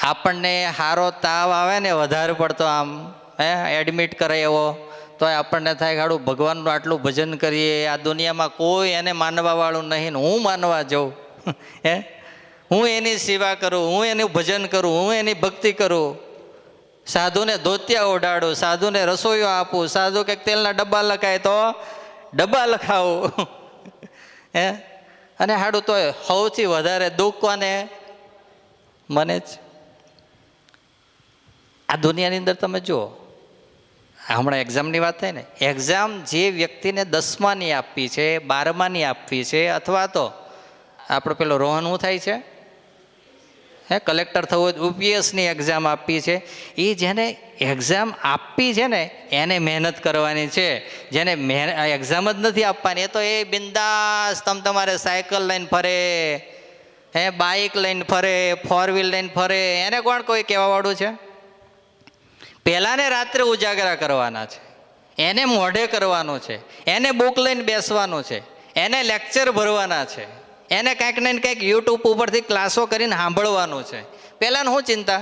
આપણને સારો તાવ આવે ને વધારે પડતો આમ એડમિટ કરે એવો તો આપણને થાય ગાડું ભગવાનનું આટલું ભજન કરીએ, આ દુનિયામાં કોઈ એને માનવાવાળું નહીં ને હું માનવા જાઉં, હું એની સેવા કરું, હું એનું ભજન કરું, હું એની ભક્તિ કરું, સાધુને ધોતિયા ઓઢાડું, સાધુને રસોઈઓ આપું, સાધુ કંઈક તેલના ડબ્બા લખાય તો ડબ્બા લખાવું અને હાડું તો સૌથી વધારે દુઃખ કોને? મને જ. આ દુનિયાની અંદર તમે જુઓ, હમણાં એક્ઝામની વાત થાય ને, એક્ઝામ જે વ્યક્તિને 10માની આપવી છે, 12માની આપવી છે, અથવા તો આપણો પેલો રોહન શું થાય છે કલેક્ટર થવું હોય UPSની એક્ઝામ આપવી છે, એ જેને એક્ઝામ આપવી છે ને એને મહેનત કરવાની છે. જેને એક્ઝામ જ નથી આપવાની એ તો એ બિંદાસ તમારે સાયકલ લઈને ફરે, બાઇક લઈને ફરે, 4 વ્હીલ લઈને ફરે, એને કોણ કોઈ કહેવાવાળું છે? પહેલાંને રાત્રે ઉજાગરા કરવાના છે, એને મોઢે કરવાનું છે, એને બુક લઈને બેસવાનું છે, એને લેક્ચર ભરવાના છે, એને કંઈક ને કંઈક યુટ્યુબ ઉપરથી ક્લાસો કરીને સાંભળવાનું છે. પહેલાંને શું ચિંતા?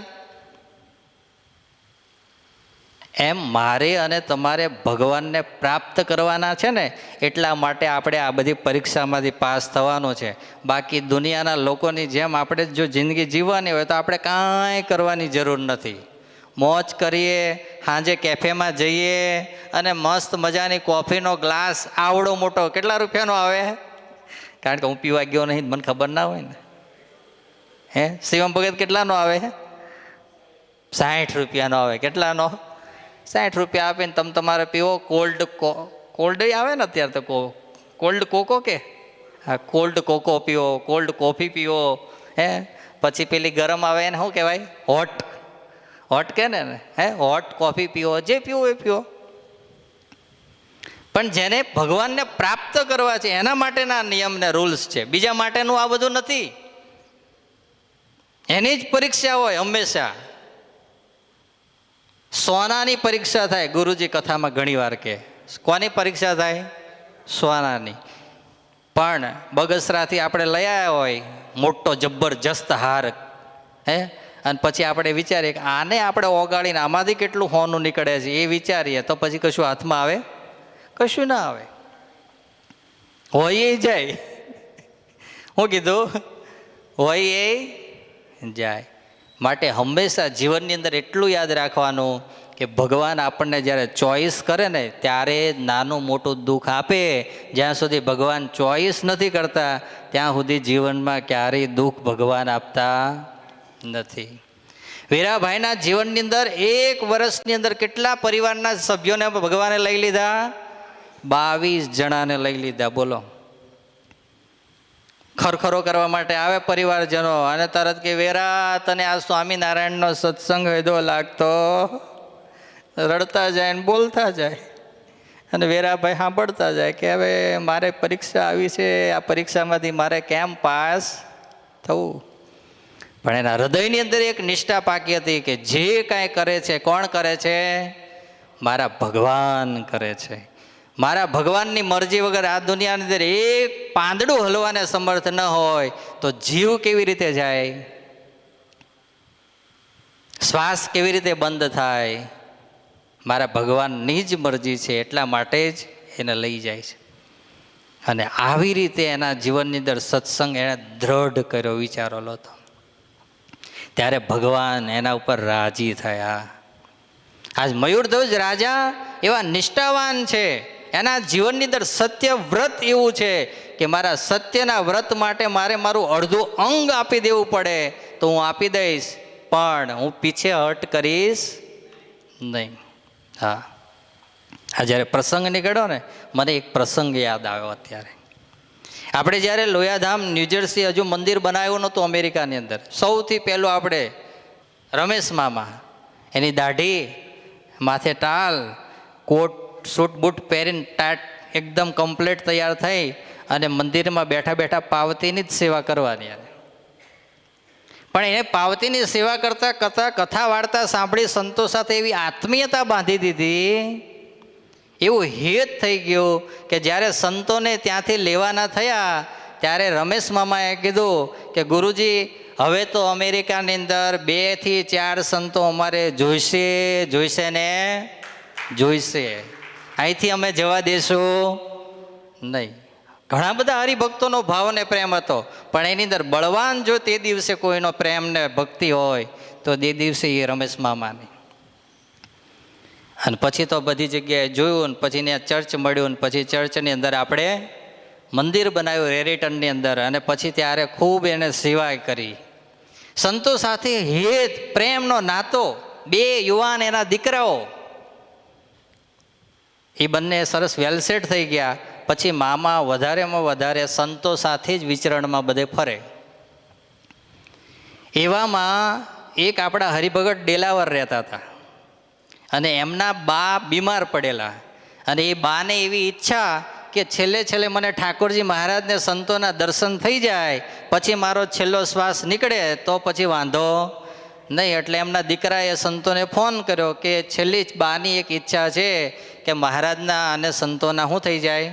એમ મારે અને તમારે ભગવાનને પ્રાપ્ત કરવાના છે ને, એટલા માટે આપણે આ બધી પરીક્ષામાંથી પાસ થવાનું છે. બાકી દુનિયાના લોકોની જેમ આપણે જો જિંદગી જીવવાની હોય તો આપણે કાંઈ કરવાની જરૂર નથી. મોજ કરીએ, સાંજે કેફેમાં જઈએ અને મસ્ત મજાની કોફીનો ગ્લાસ આવડો મોટો, કેટલા રૂપિયાનો આવે? કારણ કે હું પીવા ગયો નહીં, મને ખબર ના હોય ને. શિવમ ભગત કેટલાનો આવે? 60 રૂપિયાનો આવે. કેટલાનો? 60 રૂપિયા આપીને તમે તમારે પીવો. કોલ્ડ આવે ને અત્યારે તો, કોલ્ડ કોકો કે હા, કોલ્ડ કોકો પીવો, કોલ્ડ કોફી પીવો. પછી પેલી ગરમ આવે એને શું કહેવાય? હોટ કે ને, હોટ કોફી પીવો, જે પીવો એ પીવો. પણ જેને ભગવાનને પ્રાપ્ત કરવા છે એના માટેના નિયમ ને રૂલ્સ છે, બીજા માટેનું આ બધું નથી. એની જ પરીક્ષા હોય હંમેશા. સોનાની પરીક્ષા થાય, ગુરુજી કથામાં ઘણી વાર કે. કોની પરીક્ષા થાય? સોનાની. પણ બગસરાથી આપણે લઈ આવ્યા હોય મોટો જબરજસ્ત હાર, અને પછી આપણે વિચારીએ કે આને આપણે ઓગાળીને આમાંથી કેટલું સોનું નીકળે છે એ વિચારીએ, તો પછી કશું હાથમાં આવે? કશું ના આવે. હોય એ જાય. હું કીધું? હોય એ જાય. માટે હંમેશા જીવનની અંદર એટલું યાદ રાખવાનું કે ભગવાન આપણને જ્યારે ચોઈસ કરે ને ત્યારે નાનું મોટું દુઃખ આપે. જ્યાં સુધી ભગવાન ચોઈસ નથી કરતા ત્યાં સુધી જીવનમાં ક્યારેય દુઃખ ભગવાન આપતા નથી. વીરાભાઈના જીવનની અંદર 1 વર્ષની અંદર કેટલા પરિવારના સભ્યોને ભગવાને લઈ લીધા? 22 જણાને લઈ લીધા. બોલો. ખરખરો કરવા માટે આવે પરિવારજનો અને તરત કે વેરા તને આ સ્વામિનારાયણનો સત્સંગ વેદો લાગતો, રડતા જાય ને બોલતા જાય. અને વેરાભાઈ સાંભળતા જાય કે હવે મારે પરીક્ષા આવી છે, આ પરીક્ષામાંથી મારે કેમ પાસ થવું? પણ એના હૃદયની અંદર એક નિષ્ઠા પાકી હતી કે જે કાંઈ કરે છે, કોણ કરે છે? મારા ભગવાન કરે છે. મારા ભગવાનની મરજી વગર આ દુનિયાની અંદર એક પાંદડું હલવાને સમર્થ ન હોય તો જીવ કેવી રીતે જાય? શ્વાસ કેવી રીતે બંધ થાય? મારા ભગવાનની જ મરજી છે, એટલા માટે જ એને લઈ જાય છે. અને આવી રીતે એના જીવનની અંદર સત્સંગ એણે દ્રઢ કર્યો. વિચારો લો તો. ત્યારે ભગવાન એના ઉપર રાજી થયા. આજ મયુરધ્વજ રાજા એવા નિષ્ઠાવાન છે. એના જીવનની અંદર સત્ય વ્રત એવું છે કે મારા સત્યના વ્રત માટે મારે મારું અડધું અંગ આપી દેવું પડે તો હું આપી દઈશ, પણ હું પીછે હટ કરીશ નહીં. હા, આ જ્યારે પ્રસંગ નીકળ્યો ને, મને એક પ્રસંગ યાદ આવ્યો અત્યારે. આપણે જ્યારે લોયાધામ ન્યૂજર્સી હજુ મંદિર બનાવ્યું નહોતું અમેરિકાની અંદર, સૌથી પહેલું આપણે રમેશ મામા, એની દાઢી, માથે ટાલ, કોટ સૂટ બૂટ પહેરીને ટાટ એકદમ કમ્પ્લીટ તૈયાર થઈ અને મંદિરમાં બેઠા બેઠા પાવતીની જ સેવા કરવાની. પણ એને પાવતીની સેવા કરતાં કરતાં કથા વાર્તા સાંભળી સંતો સાથે એવી આત્મીયતા બાંધી દીધી, એવું હેત થઈ ગયું કે જ્યારે સંતોને ત્યાંથી લેવાના થયા ત્યારે રમેશ મામાએ કીધું કે ગુરુજી હવે તો અમેરિકાની અંદર 2 થી 4 સંતો અમારે જોઈશે ને જોઈશે. અહીંથી અમે જવા દેશું નહીં. ઘણા બધા હરિભક્તોનો ભાવ ને પ્રેમ હતો, પણ એની અંદર બળવાન જો તે દિવસે કોઈનો પ્રેમ ને ભક્તિ હોય તો તે દિવસે એ રમેશ મામાની. અને પછી તો બધી જગ્યાએ જોયું ને પછી ત્યાં ચર્ચ મળ્યું ને પછી ચર્ચની અંદર આપણે મંદિર બનાવ્યું રેરિટનની અંદર, અને પછી ત્યારે ખૂબ એને સેવાય કરી. સંતો સાથે હેત પ્રેમનો નાતો. 2 યુવાન એના દીકરાઓ એ બંને સરસ વેલસેટ થઈ ગયા. પછી મામા વધારેમાં વધારે સંતો સાથે જ વિચરણમાં બધે ફરે. એવામાં એક આપણા હરિભગત ડેલાવર રહેતા હતા અને એમના બા બીમાર પડેલા, અને એ બાને એવી ઈચ્છા કે છેલ્લે મને ઠાકોરજી મહારાજને સંતોના દર્શન થઈ જાય પછી મારો છેલ્લો શ્વાસ નીકળે તો પછી વાંધો નહીં. એટલે એમના દીકરાએ સંતોને ફોન કર્યો કે છેલ્લી બાની એક ઈચ્છા છે કે મહારાજના અને સંતોના શું થઈ જાય?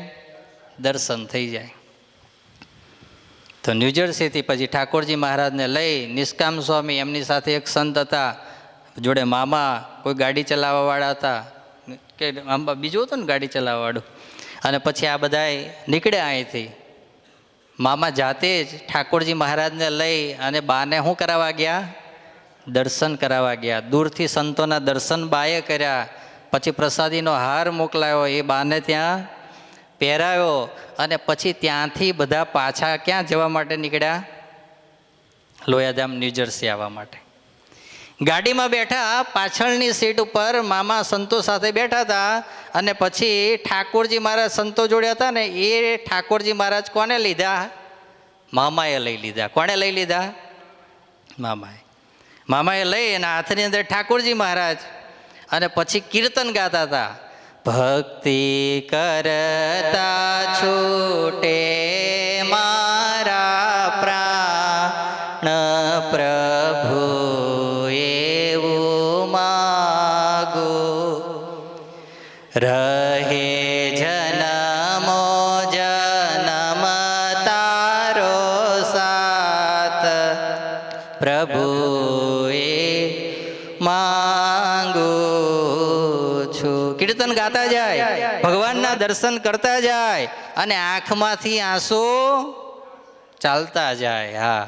દર્શન થઈ જાય. તો ન્યૂજર્સીથી પછી ઠાકોરજી મહારાજને લઈ નિષ્કામ સ્વામી, એમની સાથે એક સંત હતા, જોડે મામા, કોઈ ગાડી ચલાવવાવાળા હતા કે બીજું હતું ને ગાડી ચલાવવાવાળું. અને પછી આ બધાય નીકળ્યા અહીંથી. મામા જાતે જ ઠાકોરજી મહારાજને લઈ અને બાને શું કરાવવા ગયા? દર્શન કરાવવા ગયા. દૂરથી સંતોના દર્શન બાએ કર્યા. પછી પ્રસાદીનો હાર મોકલાયો, એ બાને ત્યાં પહેરાવ્યો. અને પછી ત્યાંથી બધા પાછા ક્યાં જવા માટે નીકળ્યા? લોયાધામ ન્યૂજર્સી આવવા માટે. ગાડીમાં બેઠા, પાછળની સીટ ઉપર મામા સંતો સાથે બેઠા હતા. અને પછી ઠાકોરજી મહારાજ સંતો જોડે હતા ને, એ ઠાકોરજી મહારાજ કોને લીધા? મામાએ લઈ લીધા. કોણે લઈ લીધા? મામાએ. મામાએ લઈ અને હાથની અંદર ઠાકોરજી મહારાજ. અને પછી કીર્તન ગાતા હતા. ભક્તિ કરતા છૂટે મારા પ્રાણ પ્રભુ, રહે જનમો જનમ તારો સાથ, પ્રભુએ માંગુ છું. કીર્તન ગાતા જાય, ભગવાનના દર્શન કરતા જાય અને આંખમાંથી આંસુ ચાલતા જાય. હા,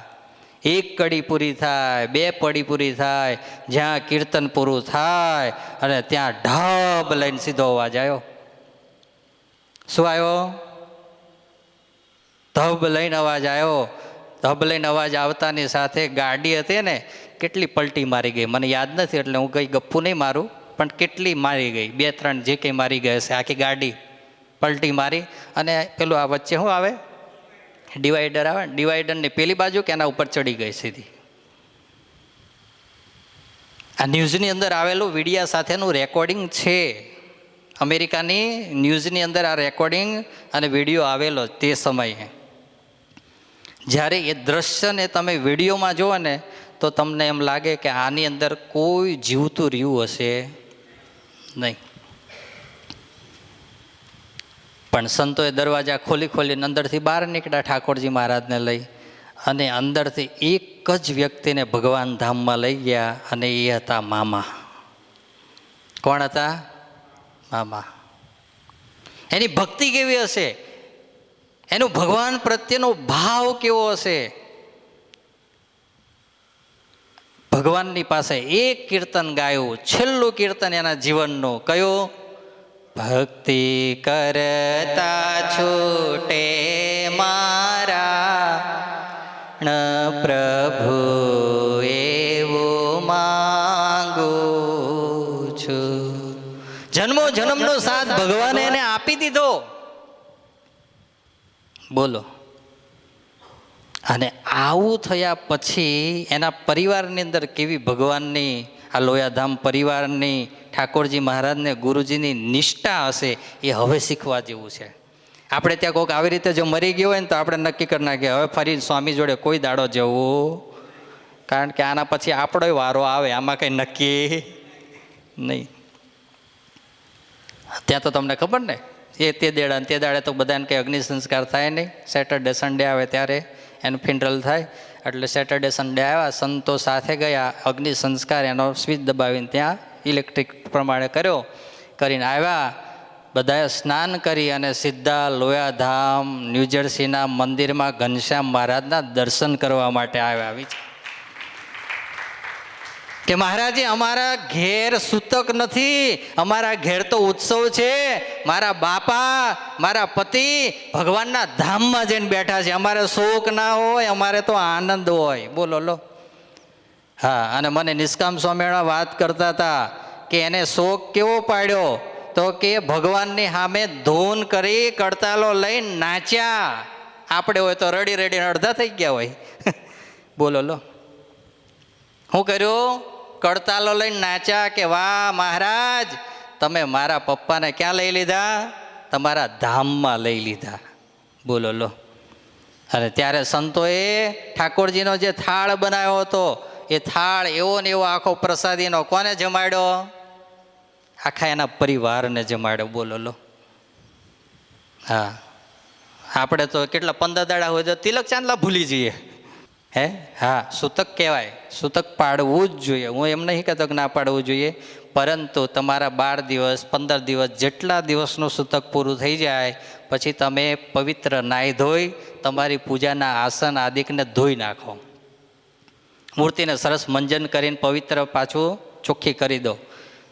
એક કડી પૂરી થાય, બે પડી પૂરી થાય, જ્યાં કીર્તન પૂરું થાય અને ત્યાં ઢબ લઈને સીધો અવાજ આવ્યો. શું આવ્યો? ધબ લઈને અવાજ આવ્યો. ધબ લઈને અવાજ આવતાની સાથે ગાડી હતી ને, કેટલી પલટી મારી ગઈ મને યાદ નથી, એટલે હું કંઈ ગપ્પું નહીં મારું, પણ કેટલી મારી ગઈ, 2-3 જે કંઈ મારી ગઈ હશે. આખી ગાડી પલટી મારી. અને પેલું આ વચ્ચે શું આવે? ડિવાઈડર આવે. ડિવાઈડરની પેલી બાજુ કે એના ઉપર ચડી ગઈ સીધી. આ ન્યૂઝની અંદર આવેલું વિડિયા સાથેનું રેકોર્ડિંગ છે. અમેરિકાની ન્યૂઝની અંદર આ રેકોર્ડિંગ અને વિડીયો આવેલો તે સમયે. જ્યારે એ દ્રશ્યને તમે વિડીયોમાં જુઓ ને, તો તમને એમ લાગે કે આની અંદર કોઈ જીવતું રહ્યું હશે નહીં. પણ સંતોએ દરવાજા ખોલી ખોલીને અંદરથી બહાર નીકળ્યા ઠાકોરજી મહારાજને લઈ. અને અંદરથી એક જ વ્યક્તિને ભગવાન ધામમાં લઈ ગયા, અને એ હતા મામા. કોણ હતા? મામા. એની ભક્તિ કેવી હશે, એનું ભગવાન પ્રત્યેનો ભાવ કેવો હશે. ભગવાનની પાસે એક કીર્તન ગાયું, છેલ્લું કીર્તન એના જીવનનું. કયું? ભક્તિ કરતા છૂટે મારા પ્રભુ, એવું માંગુ છું. જન્મો જન્મનો સાથ ભગવાને એને આપી દીધો. બોલો. અને આવું થયા પછી એના પરિવારની અંદર કેવી ભગવાનની, આ લોયાધામ પરિવારની, ઠાકોરજી મહારાજને ગુરુજીની નિષ્ઠા હશે, એ હવે શીખવા જેવું છે. આપણે ત્યાં કોઈક આવી રીતે જો મરી ગયો હોય ને, તો આપણે નક્કી કરી નાખીએ હવે ફરી સ્વામી જોડે કોઈ દાડો જવું, કારણ કે આના પછી આપણો વારો આવે, આમાં કંઈ નક્કી નહીં. ત્યાં તો તમને ખબર ને, તે દાડે તો બધાને કંઈ અગ્નિ સંસ્કાર થાય નહીં. સેટરડે સન્ડે આવે ત્યારે એનું ફિનરલ થાય. એટલે સેટરડે સન્ડે આવ્યા, સંતો સાથે ગયા, અગ્નિ સંસ્કાર એનો સ્વિચ દબાવીને ત્યાં ઇલેક્ટ્રિક પ્રમાણે કર્યો. કરીને આવ્યા, બધાએ સ્નાન કરી અને સીધા લોયાધામ ન્યૂજર્સીના મંદિરમાં ઘનશ્યામ મહારાજના દર્શન કરવા માટે આવ્યા. કે મહારાજે અમારા ઘેર સૂતક નથી, અમારા ઘેર તો ઉત્સવ છે. મારા બાપા, મારા પતિ ભગવાનના ધામમાં જઈને બેઠા છે. અમારે શોક ના હોય, અમારે તો આનંદ હોય. બોલો લો. હા, અને મને નિષ્કામ સ્વામિનારાયણ વાત કરતા હતા કે એને શોક કેવો પાડ્યો, તો કે ભગવાનની સામે ધૂન કરી કડતાલો લઈને નાચ્યા. આપણે હોય તો રડી રડીને અડધા થઈ ગયા હોય. બોલો લો. શું કર્યું? કડતાલો લઈને નાચ્યા કે વાહ મહારાજ, તમે મારા પપ્પાને ક્યાં લઈ લીધા? તમારા ધામમાં લઈ લીધા. બોલો લો. અને ત્યારે સંતોએ ઠાકોરજીનો જે થાળ બનાવ્યો હતો એ થાળ એવો ને એવો આખો પ્રસાદીનો કોને જમાડ્યો? આખા એના પરિવારને જમાડ્યો. બોલો લો. હા, આપણે તો કેટલા 15 દાડા હોય તો તિલક ચાંદલા ભૂલી જઈએ. હે? હા, સૂતક કહેવાય. સૂતક પાડવું જ જોઈએ. હું એમ નહીં કહેતો કે ના પાડવું જોઈએ, પરંતુ તમારા 12 દિવસ 15 દિવસ જેટલા દિવસનું સૂતક પૂરું થઈ જાય પછી તમે પવિત્ર નાહી ધોઈ તમારી પૂજાના આસન આદિકને ધોઈ નાખો. મૂર્તિને સરસ મંજન કરીને પવિત્ર પાછું ચોખ્ખી કરી દો.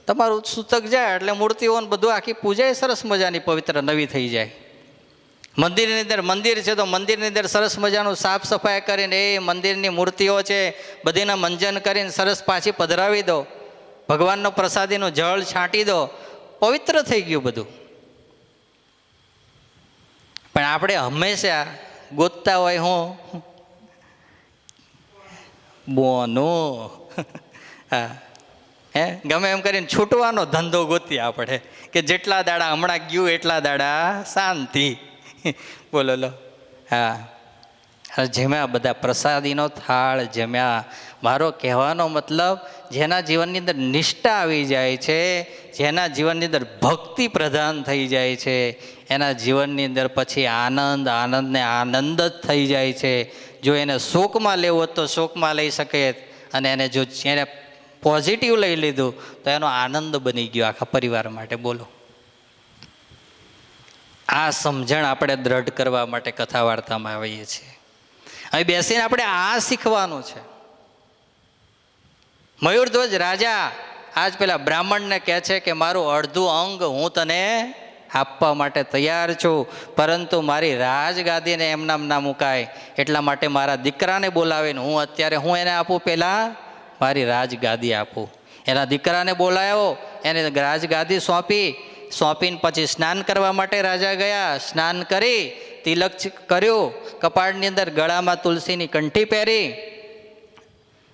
તમારું સૂતક જાય એટલે મૂર્તિઓને બધું આખી પૂજા સરસ મજાની પવિત્ર નવી થઈ જાય. મંદિરની અંદર મંદિર છે તો મંદિરની અંદર સરસ મજાનું સાફ સફાઈ કરીને એ મંદિરની મૂર્તિઓ છે બધીને મંજન કરીને સરસ પાછી પધરાવી દો. ભગવાનનો પ્રસાદીનું જળ છાંટી દો. પવિત્ર થઈ ગયું બધું. પણ આપણે હંમેશા ગોતતા હોય હું બોનું હા હે ગમે એમ કરીને છૂટવાનો ધંધો ગોતીએ આપણે કે જેટલા દાડા હમણાં ગયું એટલા દાડા શાંતિ. બોલો લો. હા, જેમ્યા બધા પ્રસાદીનો થાળ જમ્યા. મારો કહેવાનો મતલબ જેના જીવનની અંદર નિષ્ઠા આવી જાય છે, જેના જીવનની અંદર ભક્તિ પ્રધાન થઈ જાય છે, એના જીવનની અંદર પછી આનંદ આનંદને આનંદ જ થઈ જાય છે. જો એને શોકમાં લેવો તો શોકમાં લઈ શકે, અને એને જો એને પોઝિટિવ લઈ લીધું તો એનો આનંદ બની ગયો આખા પરિવાર માટે. બોલો. આ સમજણ આપણે દ્રઢ કરવા માટે કથા વાર્તામાં આવીએ છીએ. અહીં બેસીને આપણે આ શીખવાનું છે. મયુરધ્વજ રાજા આજ પેલા બ્રાહ્મણને કહે છે કે મારું અડધું અંગ હું તને આપવા માટે તૈયાર છું, પરંતુ મારી રાજગાદીને એમનામ ના મુકાય, એટલા માટે મારા દીકરાને બોલાવીને હું અત્યારે હું એને આપું, પહેલાં મારી રાજગાદી આપું. એના દીકરાને બોલાવ્યો, એને રાજગાદી સોંપીને પછી સ્નાન કરવા માટે રાજા ગયા. સ્નાન કરી તિલક કર્યું, કપાળની અંદર ગળામાં તુલસીની કંઠી પહેરી,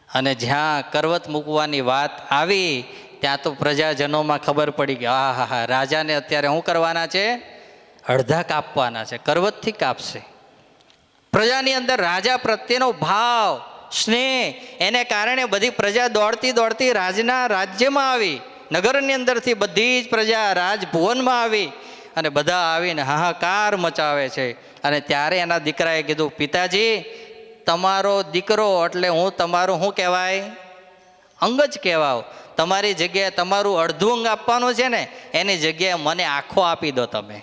અને જ્યાં કરવત મૂકવાની વાત આવી ત્યાં તો પ્રજાજનોમાં ખબર પડી કે હા હા રાજાને અત્યારે શું કરવાના છે? અડધા કાપવાના છે, કરવતથી કાપશે. પ્રજાની અંદર રાજા પ્રત્યેનો ભાવ સ્નેહ એને કારણે બધી પ્રજા દોડતી દોડતી રાજના રાજ્યમાં આવી. નગરની અંદરથી બધી જ પ્રજા રાજભુવનમાં આવી અને બધા આવીને હાહાકાર મચાવે છે. અને ત્યારે એના દીકરાએ કીધું, પિતાજી તમારો દીકરો એટલે હું તમારું શું કહેવાય? અંગ જ કહેવાવ. તમારી જગ્યાએ તમારું અડધું અંગ આપવાનું છે ને, એની જગ્યાએ મને આખો આપી દો. તમે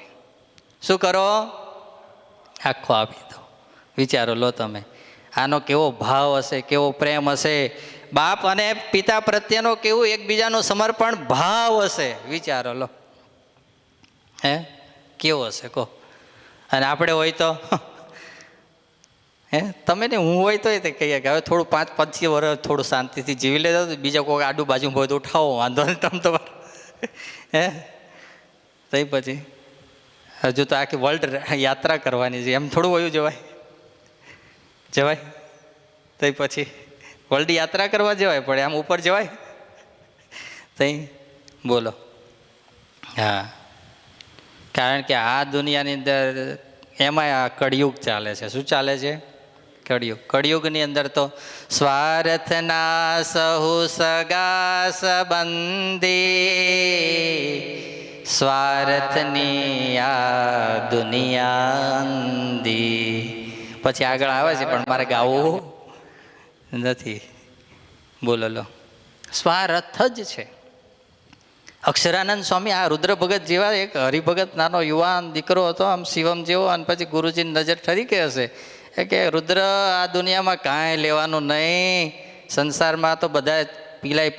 શું કરો? આખો આપી દો. વિચારો લો તમે, આનો કેવો ભાવ હશે, કેવો પ્રેમ હશે, બાપ અને પિતા પ્રત્યેનો કેવું એકબીજાનું સમર્પણ ભાવ હશે. વિચારો લો. હે કેવો હશે કહો? અને આપણે હોય તો હે તમે ને હું હોય તો એ કહીએ કે હવે થોડું 5-25 વર્ષ થોડું શાંતિથી જીવી લેજો, બીજા કોઈ આડું બાજુ હોય તો ઉઠાવો, વાંધો નહીં તમે તમારે. હે તઈ પછી હજુ તો આખી વર્લ્ડ યાત્રા કરવાની છે, એમ થોડું વયું જવાય? તઈ પછી વર્લ્ડ યાત્રા કરવા જવાય પડે, આમ ઉપર જવાય તઈ? બોલો. હા, કારણ કે આ દુનિયાની અંદર એમાં આ કળિયુગ ચાલે છે. શું ચાલે છે? કળિયુગ. કળિયુગની અંદર તો સ્વાર્થના સહુ સગા સંબંધી, સ્વાર્થની આ દુનિયા અંધી. પછી આગળ આવે છે પણ મારે ગાવું નથી. બોલો લો. સ્વાર્થ જ છે. અક્ષરાનંદ સ્વામી આ રુદ્ર ભગત જેવા એક હરિભગત નાનો યુવાન દીકરો હતો, આમ શિવમ જેવો, અને પછી ગુરુજીની નજર ઠરી કે હશે કે રુદ્ર આ દુનિયામાં કાંઈ લેવાનું નહીં, સંસારમાં તો બધા પીલાય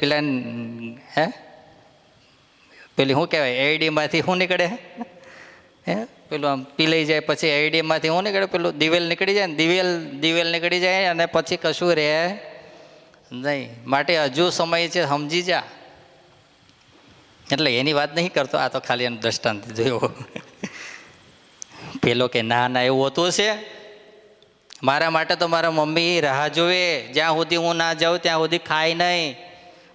હે પેલી શું કહેવાય એડીમાંથી શું નીકળે હે પેલું આમ પીલાઈ જાય પછી એડીમાંથી શું નીકળે? પેલું દિવેલ નીકળી જાય ને, દિવેલ નીકળી જાય અને પછી કશું રહે નહીં. માટે હજુ સમય છે, સમજી જા. એટલે એની વાત નહીં કરતો, આ તો ખાલી એનું દ્રષ્ટાંત જોયો. પેલો કે ના ના એવું હોતું છે, મારા માટે તો મારા મમ્મી રાહ જોવે, જ્યાં સુધી હું ના જાઉં ત્યાં સુધી ખાય નહીં.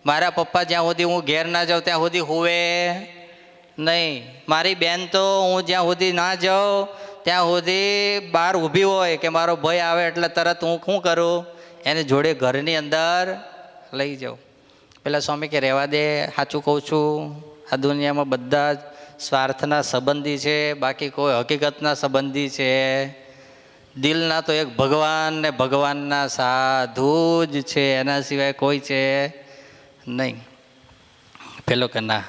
મારા પપ્પા જ્યાં સુધી હું ઘેર ના જાઉં ત્યાં સુધી હુવે નહીં. મારી બેન તો હું જ્યાં સુધી ના જાઉં ત્યાં સુધી બહાર ઊભી હોય કે મારો ભાઈ આવે એટલે તરત હું શું કરું? એની જોડે ઘરની અંદર લઈ જાઓ. પેલા સ્વામી કે રહેવા દે, સાચું કહું છું, આ દુનિયામાં બધા જ સ્વાર્થના સંબંધી છે, બાકી કોઈ હકીકતના સંબંધી છે. દિલના તો એક ભગવાન ને ભગવાનના સાધુ જ છે, એના સિવાય કોઈ છે નહીં. પેલો કે ના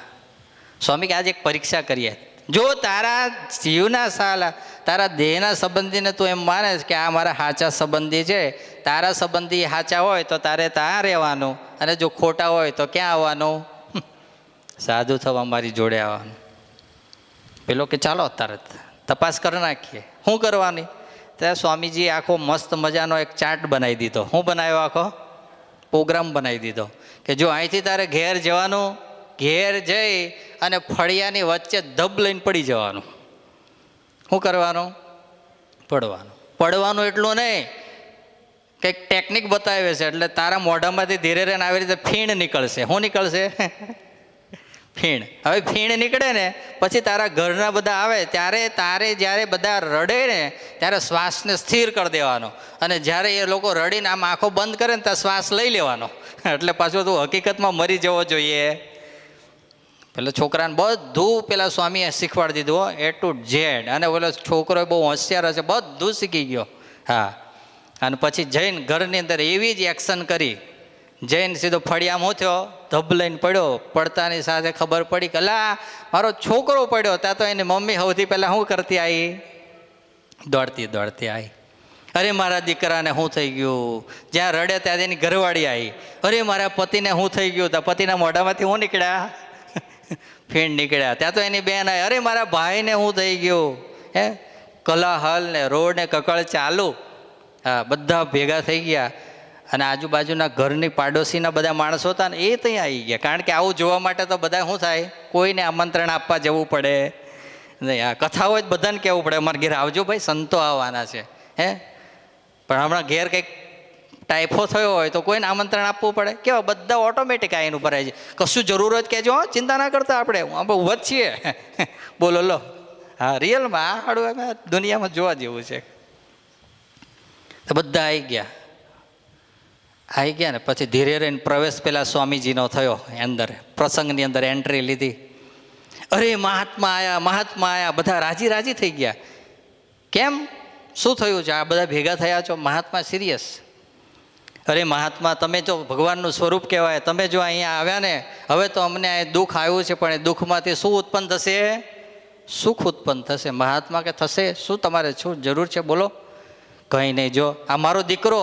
સ્વામી કે આજે એક પરીક્ષા કરીએ. જો તારા જીવના સાલા તારા દેહના સંબંધીને તું એમ માને કે આ મારા સાચા સંબંધી છે, તારા સંબંધી સાચા હોય તો તારે ત્યાં રહેવાનું, અને જો ખોટા હોય તો ક્યાં આવવાનું? સાધુ થવા મારી જોડે આવવાનું. પેલો કે ચાલો તરત તપાસ કરી નાખીએ. શું કરવાની? ત્યાં સ્વામીજી આખો મસ્ત મજાનો એક ચાર્ટ બનાવી દીધો. શું બનાવ્યો? આખો પ્રોગ્રામ બનાવી દીધો કે જો અહીંથી તારે ઘેર જવાનું, ઘેર જઈ અને ફળિયાની વચ્ચે ધબ લઈને પડી જવાનું. શું કરવાનું? પડવાનું. પડવાનું એટલું નહીં, કંઈક ટેકનિક બતાવે છે, એટલે તારા મોઢામાંથી ધીરે રહીને આવી રીતે ફીણ નીકળશે. શું નીકળશે? ફીણ. હવે ફીણ નીકળે ને પછી તારા ઘરના બધા આવે ત્યારે તારે જ્યારે બધા રડે ને ત્યારે શ્વાસને સ્થિર કરી દેવાનો, અને જ્યારે એ લોકો રડીને આમ આંખો બંધ કરે ને ત્યાં શ્વાસ લઈ લેવાનો, એટલે પાછો તું હકીકતમાં મરી જવો જોઈએ. પેલા છોકરાને બધું પેલા સ્વામીએ શીખવાડી દીધું, એ ટુ ઝેડ. અને પેલો છોકરો બહુ હોશિયાર હશે, બધું શીખી ગયો. હા. અને પછી જઈને ઘરની અંદર એવી જ એક્શન કરી, જઈને સીધો ફળિયામાં હું થયો, ધબ લઈને પડ્યો. પડતાની સાથે ખબર પડી કે લા મારો છોકરો પડ્યો. ત્યાં તો એની મમ્મી સૌથી પહેલાં શું કરતી આવી? દોડતી દોડતી આવી. અરે મારા દીકરાને શું થઈ ગયું? જ્યાં રડે ત્યાં એની ઘરવાળી આવી. અરે મારા પતિને શું થઈ ગયું? તો પતિના મોઢામાંથી શું નીકળ્યા? ફીણ નીકળ્યા. ત્યાં તો એની બેન આવી. અરે મારા ભાઈને શું થઈ ગયું? હે કલાહલ ને રોડ ને કકળ ચાલુ. હા, બધા ભેગા થઈ ગયા. અને આજુબાજુના ઘરની પાડોશીના બધા માણસો હતા ને એ ત્યાં આવી ગયા, કારણ કે આવું જોવા માટે તો બધા શું થાય, કોઈને આમંત્રણ આપવા જવું પડે નહીં. આ કથા હોય જ બધાને કહેવું પડે અમારા ઘેર આવજો ભાઈ, સંતો આવવાના છે. હે પણ હમણાં ઘેર કંઈક ટાઈફો થયો હોય તો કોઈને આમંત્રણ આપવું પડે? કેવા બધા ઓટોમેટિક આવીને ઉપર આવી જાય. કશું જરૂર હોય કહેજો, હા ચિંતા ના કરતા, આપણે ઊભા જ છીએ. બોલો લો. હા, રિયલમાં આ હાડું અમે દુનિયામાં જોવા જેવું છે. તો બધા આવી ગયા ને પછી ધીરે રહીને પ્રવેશ પેલા સ્વામીજીનો થયો. અંદર પ્રસંગની અંદર એન્ટ્રી લીધી. અરે મહાત્મા આયા, મહાત્મા આયા. બધા રાજી રાજી થઈ ગયા. કેમ? શું થયું છે? આ બધા ભેગા થયા છો? મહાત્મા સિરિયસ. અરે મહાત્મા, તમે જો ભગવાનનું સ્વરૂપ કહેવાય, તમે જો અહીંયા આવ્યા ને, હવે તો અમને આ દુઃખ આવ્યું છે, પણ એ દુઃખમાંથી શું ઉત્પન્ન થશે? સુખ ઉત્પન્ન થશે. મહાત્મા કે થશે. શું તમારે શું જરૂર છે? બોલો. કંઈ નહીં. જો આ મારો દીકરો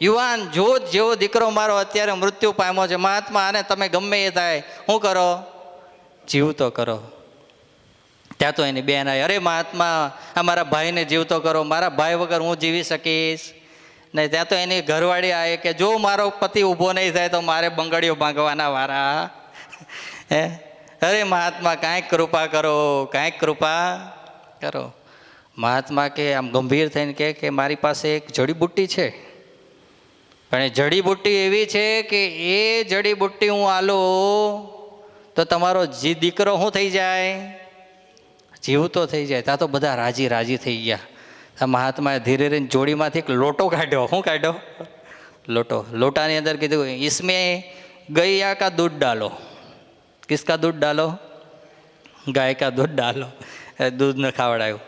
યુવાન જોત જેવો દીકરો મારો અત્યારે મૃત્યુ પામ્યો છે. મહાત્મા, આને તમે ગમે એ થાય શું કરો? જીવતો કરો. ત્યાં તો એની બેન આવી. અરે મહાત્મા, અમારા ભાઈને જીવતો કરો, મારા ભાઈ વગર હું જીવી શકીશ નહીં. ત્યાં તો એની ઘરવાળી આવે કે જો મારો પતિ ઊભો નહીં થાય તો મારે બંગડીઓ ભાંગવાના વારા. હે અરે મહાત્મા, કાંઈક કૃપા કરો, કાંઈક કૃપા કરો. મહાત્મા કે આમ ગંભીર થઈને કે મારી પાસે એક જડીબુટ્ટી છે, પણ એ જડીબુટ્ટી એવી છે કે એ જડીબુટ્ટી હું આલું તો તમારો દીકરો શું થઈ જાય? જીવતો થઈ જાય. ત્યાં તો બધા રાજી રાજી થઈ ગયા. મહાત્માએ ધીરે ધીરે જોડીમાંથી એક લોટો કાઢ્યો. શું કાઢ્યો? લોટો. લોટાની અંદર કીધું इसमें गैया का दूध डालो. किसका दूध डालो? गाय का दूध डालो. दूध ને ખાવડાવ્યું.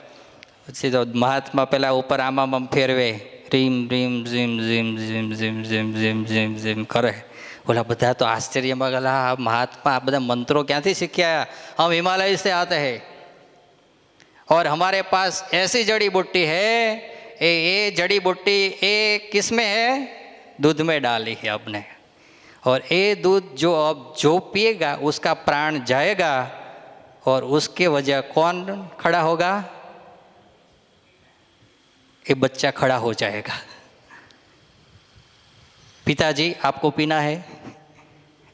પછી તો મહાત્મા પેલા ઉપર આમ ફેરવે, રીમ રીમ ઝીમ ઝીમ ઝીમ ઝીમ ઝીમ ઝીમ ઝીમ ઝીમ કરે. બોલા બધા તો આશ્ચર્યમાં ગયેલા, મહાત્મા આ બધા મંત્રો ક્યાંથી શીખ્યા? હમ हिमालय से आते हैं और हमारे पास ऐसी जड़ी बूटी है, ये जड़ी बूटी ये किस में है? दूध में डाली है आपने, और ये दूध जो अब जो पिएगा उसका प्राण जाएगा, और उसके वजह कौन खड़ा होगा? ये बच्चा खड़ा हो जाएगा. पिताजी आपको पीना है?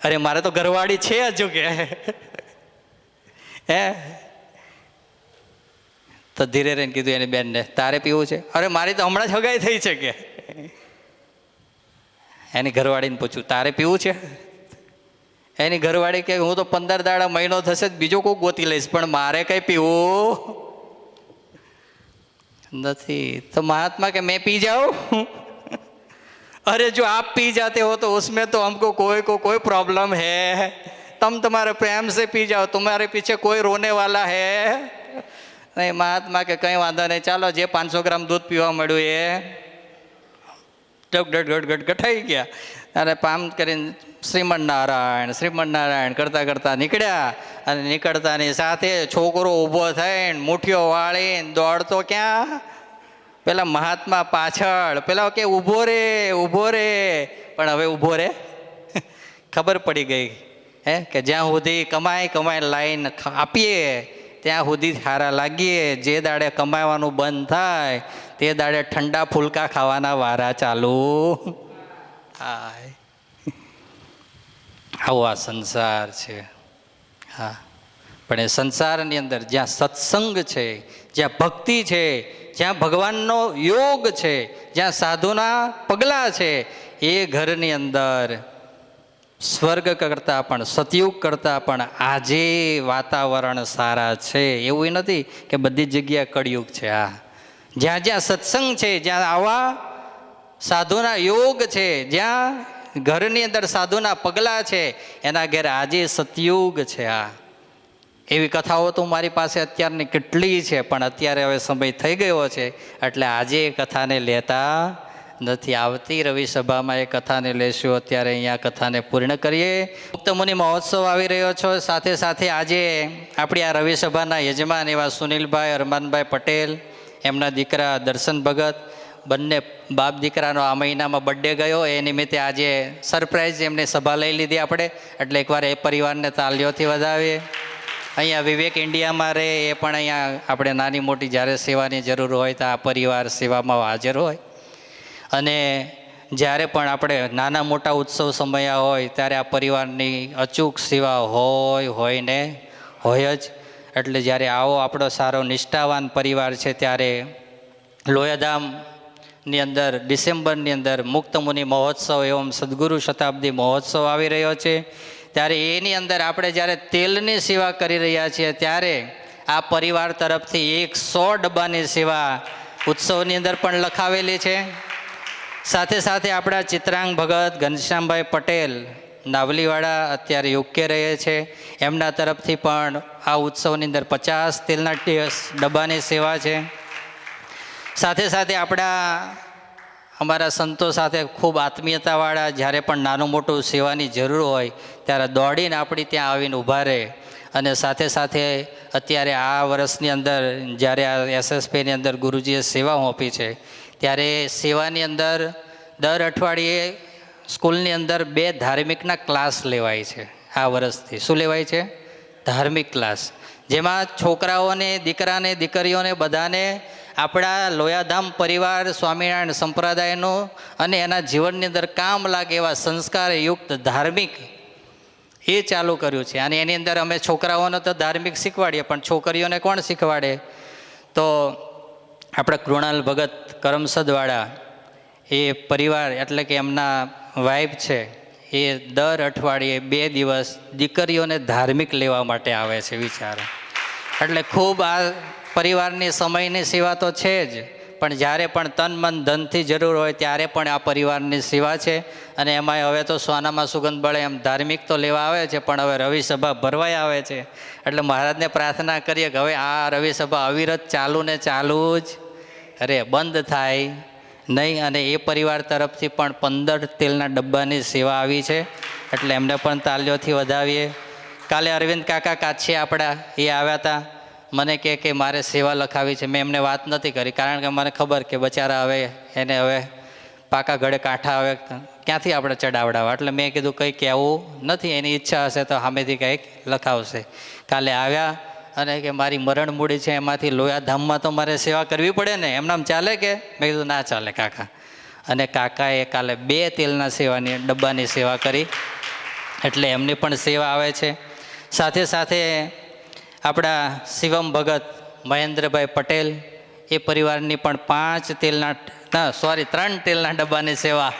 अरे मारे तो घरवाड़ी छे हजू के હે તો ધીરે રહીને કીધું એની બેનને, તારે પીવું છે? અરે મારી તો હમણાં જ હગાઈ થઈ છે કે. એની ઘરવાળીને પૂછ્યું, તારે પીવું છે? એની ઘરવાળી કે હું તો 15 દાડા મહિનો થશે બીજો કોઈ ગોતી લઈશ, પણ મારે કઈ પીવું નથી. તો મહાત્મા કે મેં પી જાઉં? अरे जो आप पी जाते हो तो उसमें तो हमको कोई प्रॉब्लम है, तुम तुम्हारे प्रेम से पी जाओ, तुम्हारे पीछे कोई रोने वाला है नहीं। महात्मा के कहीं वांधा नहीं, चालो जे 500 ग्राम दूध पीवा मळ्યું એ ગટ ગઠાઈ ગયા અને પામ કરીને શ્રીમન નારાયણ કરતા કરતા નીકળ્યા અને નીકળતાની સાથે છોકરો ઊભો થઈને મુઠ્ઠીઓ વાળીને દોડતો ક્યાં, પેલા મહાત્મા પાછળ, પેલા કે ઊભો રે પણ હવે ઊભો રે ખબર પડી ગઈ હે કે જ્યાં સુધી કમાઈ લાઈન આપીએ ત્યાં સુધી સારા લાગીએ, જે દાડે કમાવાનું બંધ થાય તે દાડે ઠંડા ફૂલકા ખાવાના વારા ચાલુ થાય. આવો આ સંસાર છે. હા, પણ એ સંસારની અંદર જ્યાં સત્સંગ છે, જ્યાં ભક્તિ છે, જ્યાં ભગવાનનો યોગ છે, જ્યાં સાધુના પગલાં છે, એ ઘરની અંદર સ્વર્ગ કરતાં પણ, સતયુગ કરતાં પણ આજે વાતાવરણ સારા છે. એવું નથી કે બધી જગ્યાએ કળિયુગ છે. હા, જ્યાં જ્યાં સત્સંગ છે, જ્યાં આવા સાધુના યોગ છે, જ્યાં ઘરની અંદર સાધુના પગલાં છે, એના ઘેર આજે સતયુગ છે. હા, એવી કથાઓ તો મારી પાસે અત્યારની કેટલી છે, પણ અત્યારે હવે સમય થઈ ગયો છે એટલે આજે એ કથાને લેતા નથી. આવતી રવિ સભામાં એ કથાને લેશું. અત્યારે અહીંયા કથાને પૂર્ણ કરીએ. મુક્ત મુનિ મહોત્સવ આવી રહ્યો છો, સાથે સાથે આજે આપણી આ રવિ સભાના યજમાન એવા સુનિલભાઈ અરમાનભાઈ પટેલ, એમના દીકરા દર્શન ભગત, બંને બાપ દીકરાનો આ મહિનામાં બર્થડે ગયો, એ નિમિત્તે આજે સરપ્રાઈઝ એમની સભા લઈ લીધી આપણે, એટલે એકવાર એ પરિવારને તાલીઓથી વધાવીએ. અહીંયા વિવેક ઇન્ડિયામાં રહે, એ પણ અહીંયા આપણે નાની મોટી જ્યારે સેવાની જરૂર હોય તો આ પરિવાર સેવામાં હાજર હોય. અને જ્યારે પણ આપણે નાના મોટા ઉત્સવ સમયા હોય ત્યારે આ પરિવારની અચૂક સેવા હોય જ. એટલે જ્યારે આવો આપણો સારો નિષ્ઠાવાન પરિવાર છે, ત્યારે લોયાધામની અંદર ડિસેમ્બરની અંદર મુક્ત મુનિ મહોત્સવ એવં સદગુરુ શતાબ્દી મહોત્સવ આવી રહ્યો છે. ત્યારે એની અંદર આપણે જ્યારે તેલની સેવા કરી રહ્યા છીએ, ત્યારે આ પરિવાર તરફથી 100 ડબ્બાની સેવા ઉત્સવની અંદર પણ લખાવેલી છે. સાથે સાથે આપણા ચિત્રાંગ ભગત ઘનશ્યામભાઈ પટેલ નાવલીવાળા અત્યારે યુકે રહે છે, એમના તરફથી પણ આ ઉત્સવની અંદર 50 તેલના ડબ્બાની સેવા છે. સાથે સાથે અમારા સંતો સાથે ખૂબ આત્મીયતાવાળા, જ્યારે પણ નાનું મોટું સેવાની જરૂર હોય ત્યારે દોડીને આપણી ત્યાં આવીને ઊભા રહે. અને સાથે સાથે અત્યારે આ વર્ષની અંદર જ્યારે આ એસએસપીની અંદર ગુરુજીએ સેવા સોંપી છે, ત્યારે સેવાની અંદર દર અઠવાડિયે સ્કૂલની અંદર 2 ધાર્મિકના ક્લાસ લેવાય છે. આ વર્ષથી શું લેવાય છે? ધાર્મિક ક્લાસ, જેમાં છોકરાઓને, દીકરાને, દીકરીઓને બધાને આપણા લોયાધામ પરિવાર સ્વામિનારાયણ સંપ્રદાયનો અને એના જીવનની અંદર કામ લાગે એવા સંસ્કારયુક્ત ધાર્મિક એ ચાલુ કર્યું છે. અને એની અંદર અમે છોકરાઓને તો ધાર્મિક શીખવાડીએ, પણ છોકરીઓને કોણ શીખવાડે? તો આપણે કૃણાલ ભગત કરમસદવાળા એ પરિવાર, એટલે કે એમના વાઇફ છે, એ દર અઠવાડિયે 2 દિવસ દીકરીઓને ધાર્મિક લેવા માટે આવે છે. વિચારો, એટલે ખૂબ આ પરિવારની સમયની સેવા તો છે જ, પણ જ્યારે પણ તન મન ધનથી જરૂર હોય ત્યારે પણ આ પરિવારની સેવા છે. અને એમાંય હવે તો સોનામાં સુગંધ બળે એમ ધાર્મિક તો લેવા આવે છે, પણ હવે રવિ સભા ભરવાઈ આવે છે. એટલે મહારાજને પ્રાર્થના કરીએ કે હવે આ રવિ સભા અવિરત ચાલુ ને ચાલુ જ અરે બંધ થાય નહીં. અને એ પરિવાર તરફથી પણ 15 તેલના ડબ્બાની સેવા આવી છે, એટલે એમને પણ તાલીઓથી વધાવીએ. કાલે અરવિંદ કાકા કાછી આપણા એ આવ્યા હતા, મને કે મારે સેવા લખાવી છે. મેં એમને વાત નથી કરી, કારણ કે મને ખબર કે બચારા હવે પાકા ગળે કાંઠા હવે ક્યાંથી આપણે ચડાવડાવવા. એટલે મેં કીધું કંઈ કહેવું નથી, એની ઈચ્છા હશે તો સામેથી કંઈક લખાવશે. કાલે આવ્યા અને કે મારી મરણ મૂડી છે, એમાંથી લોયાધામમાં તો મારે સેવા કરવી પડે ને, એમનામ ચાલે કે? મેં કીધું ના ચાલે કાકા. અને કાકાએ કાલે 2 તેલના સેવાની ડબ્બાની સેવા કરી, એટલે એમની પણ સેવા આવે છે. સાથે સાથે આપણા શિવમ ભગત મહેન્દ્રભાઈ પટેલ, એ પરિવારની પણ 3 તેલના ડબ્બાની સેવા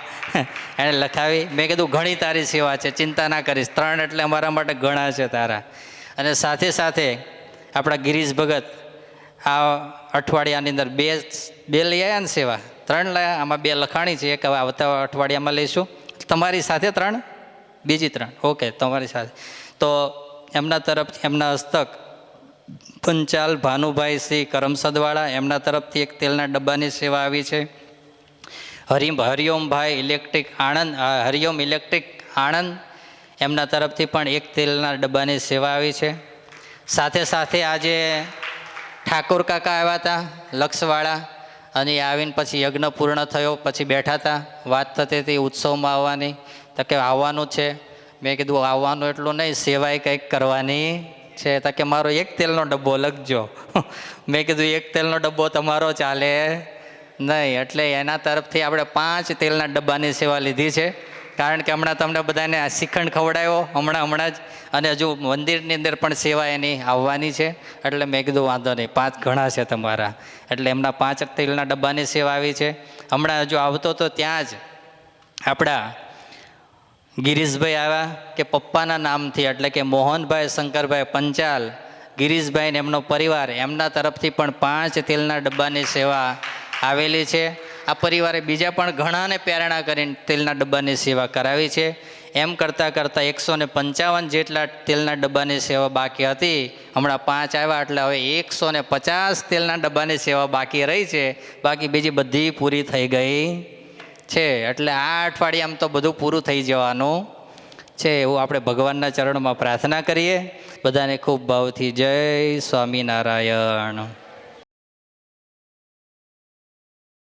એણે લખાવી. મેં કીધું ઘણી તારી સેવા છે, ચિંતા ના કરીશ, 3 એટલે અમારા માટે ઘણા છે તારા. અને સાથે સાથે આપણા ગિરીશ ભગત આ અઠવાડિયાની અંદર 2 લઈ આવ્યા ને સેવા, 3 લાયા, આમાં 2 લખાણી છે, એક હવે આવતા અઠવાડિયામાં લઈશું. તમારી સાથે 3, બીજી 3, ઓકે, તમારી સાથે. તો એમના તરફથી એમના હસ્તક પંચાલ ભાનુભાઈ શ્રી કરમસદવાળા, એમના તરફથી એક તેલના ડબ્બાની સેવા આવી છે. હરિઓમભાઈ ઇલેક્ટ્રિક આણંદ, હરિઓમ ઇલેક્ટ્રિક આણંદ, એમના તરફથી પણ એક તેલના ડબ્બાની સેવા આવી છે. સાથે સાથે આજે ઠાકોર કાકા આવ્યા હતા લક્ષવાળા, અને આવીને પછી યજ્ઞ પૂર્ણ થયો, પછી બેઠા હતા, વાત થતી હતી ઉત્સવમાં આવવાની. તો કે આવવાનું છે. મેં કીધું આવવાનું એટલું નહીં, સેવાય કંઈક કરવાની છે. તો કે મારો એક તેલનો ડબ્બો લખજો. મેં કીધું એક તેલનો ડબ્બો તમારો ચાલે નહીં, એટલે એના તરફથી આપણે 5 તેલના ડબ્બાની સેવા લીધી છે. કારણ કે હમણાં તમને બધાને આ શ્રીખંડ ખવડાવ્યો હમણાં જ, અને હજુ મંદિરની અંદર પણ સેવા એની આવવાની છે. એટલે મેં કીધું વાંધો નહીં, 5 ઘણા છે તમારા, એટલે એમના 5 તેલના ડબ્બાની સેવા આવી છે. હમણાં હજુ આવતો તો ત્યાં જ આપણા ગિરીશભાઈ આવ્યા કે પપ્પાના નામથી, એટલે કે મોહનભાઈ શંકરભાઈ પંચાલ, ગિરીશભાઈ ને એમનો પરિવાર, એમના તરફથી પણ 5 તેલના ડબ્બાની સેવા આવેલી છે. આ પરિવારે બીજા પણ ઘણાને પ્રેરણા કરીને તેલના ડબ્બાની સેવા કરાવી છે. એમ કરતાં કરતાં 155 જેટલા તેલના ડબ્બાની સેવા બાકી હતી. હમણાં 5 આવ્યા, એટલે હવે 150 તેલના ડબ્બાની સેવા બાકી રહી છે. બાકી બીજી બધી પૂરી થઈ ગઈ છે. એટલે આ અઠવાડિયામાં તો બધું પૂરું થઈ જવાનું છે, એવું આપણે ભગવાનના ચરણમાં પ્રાર્થના કરીએ. બધાને ખૂબ ભાવથી જય સ્વામિનારાયણ.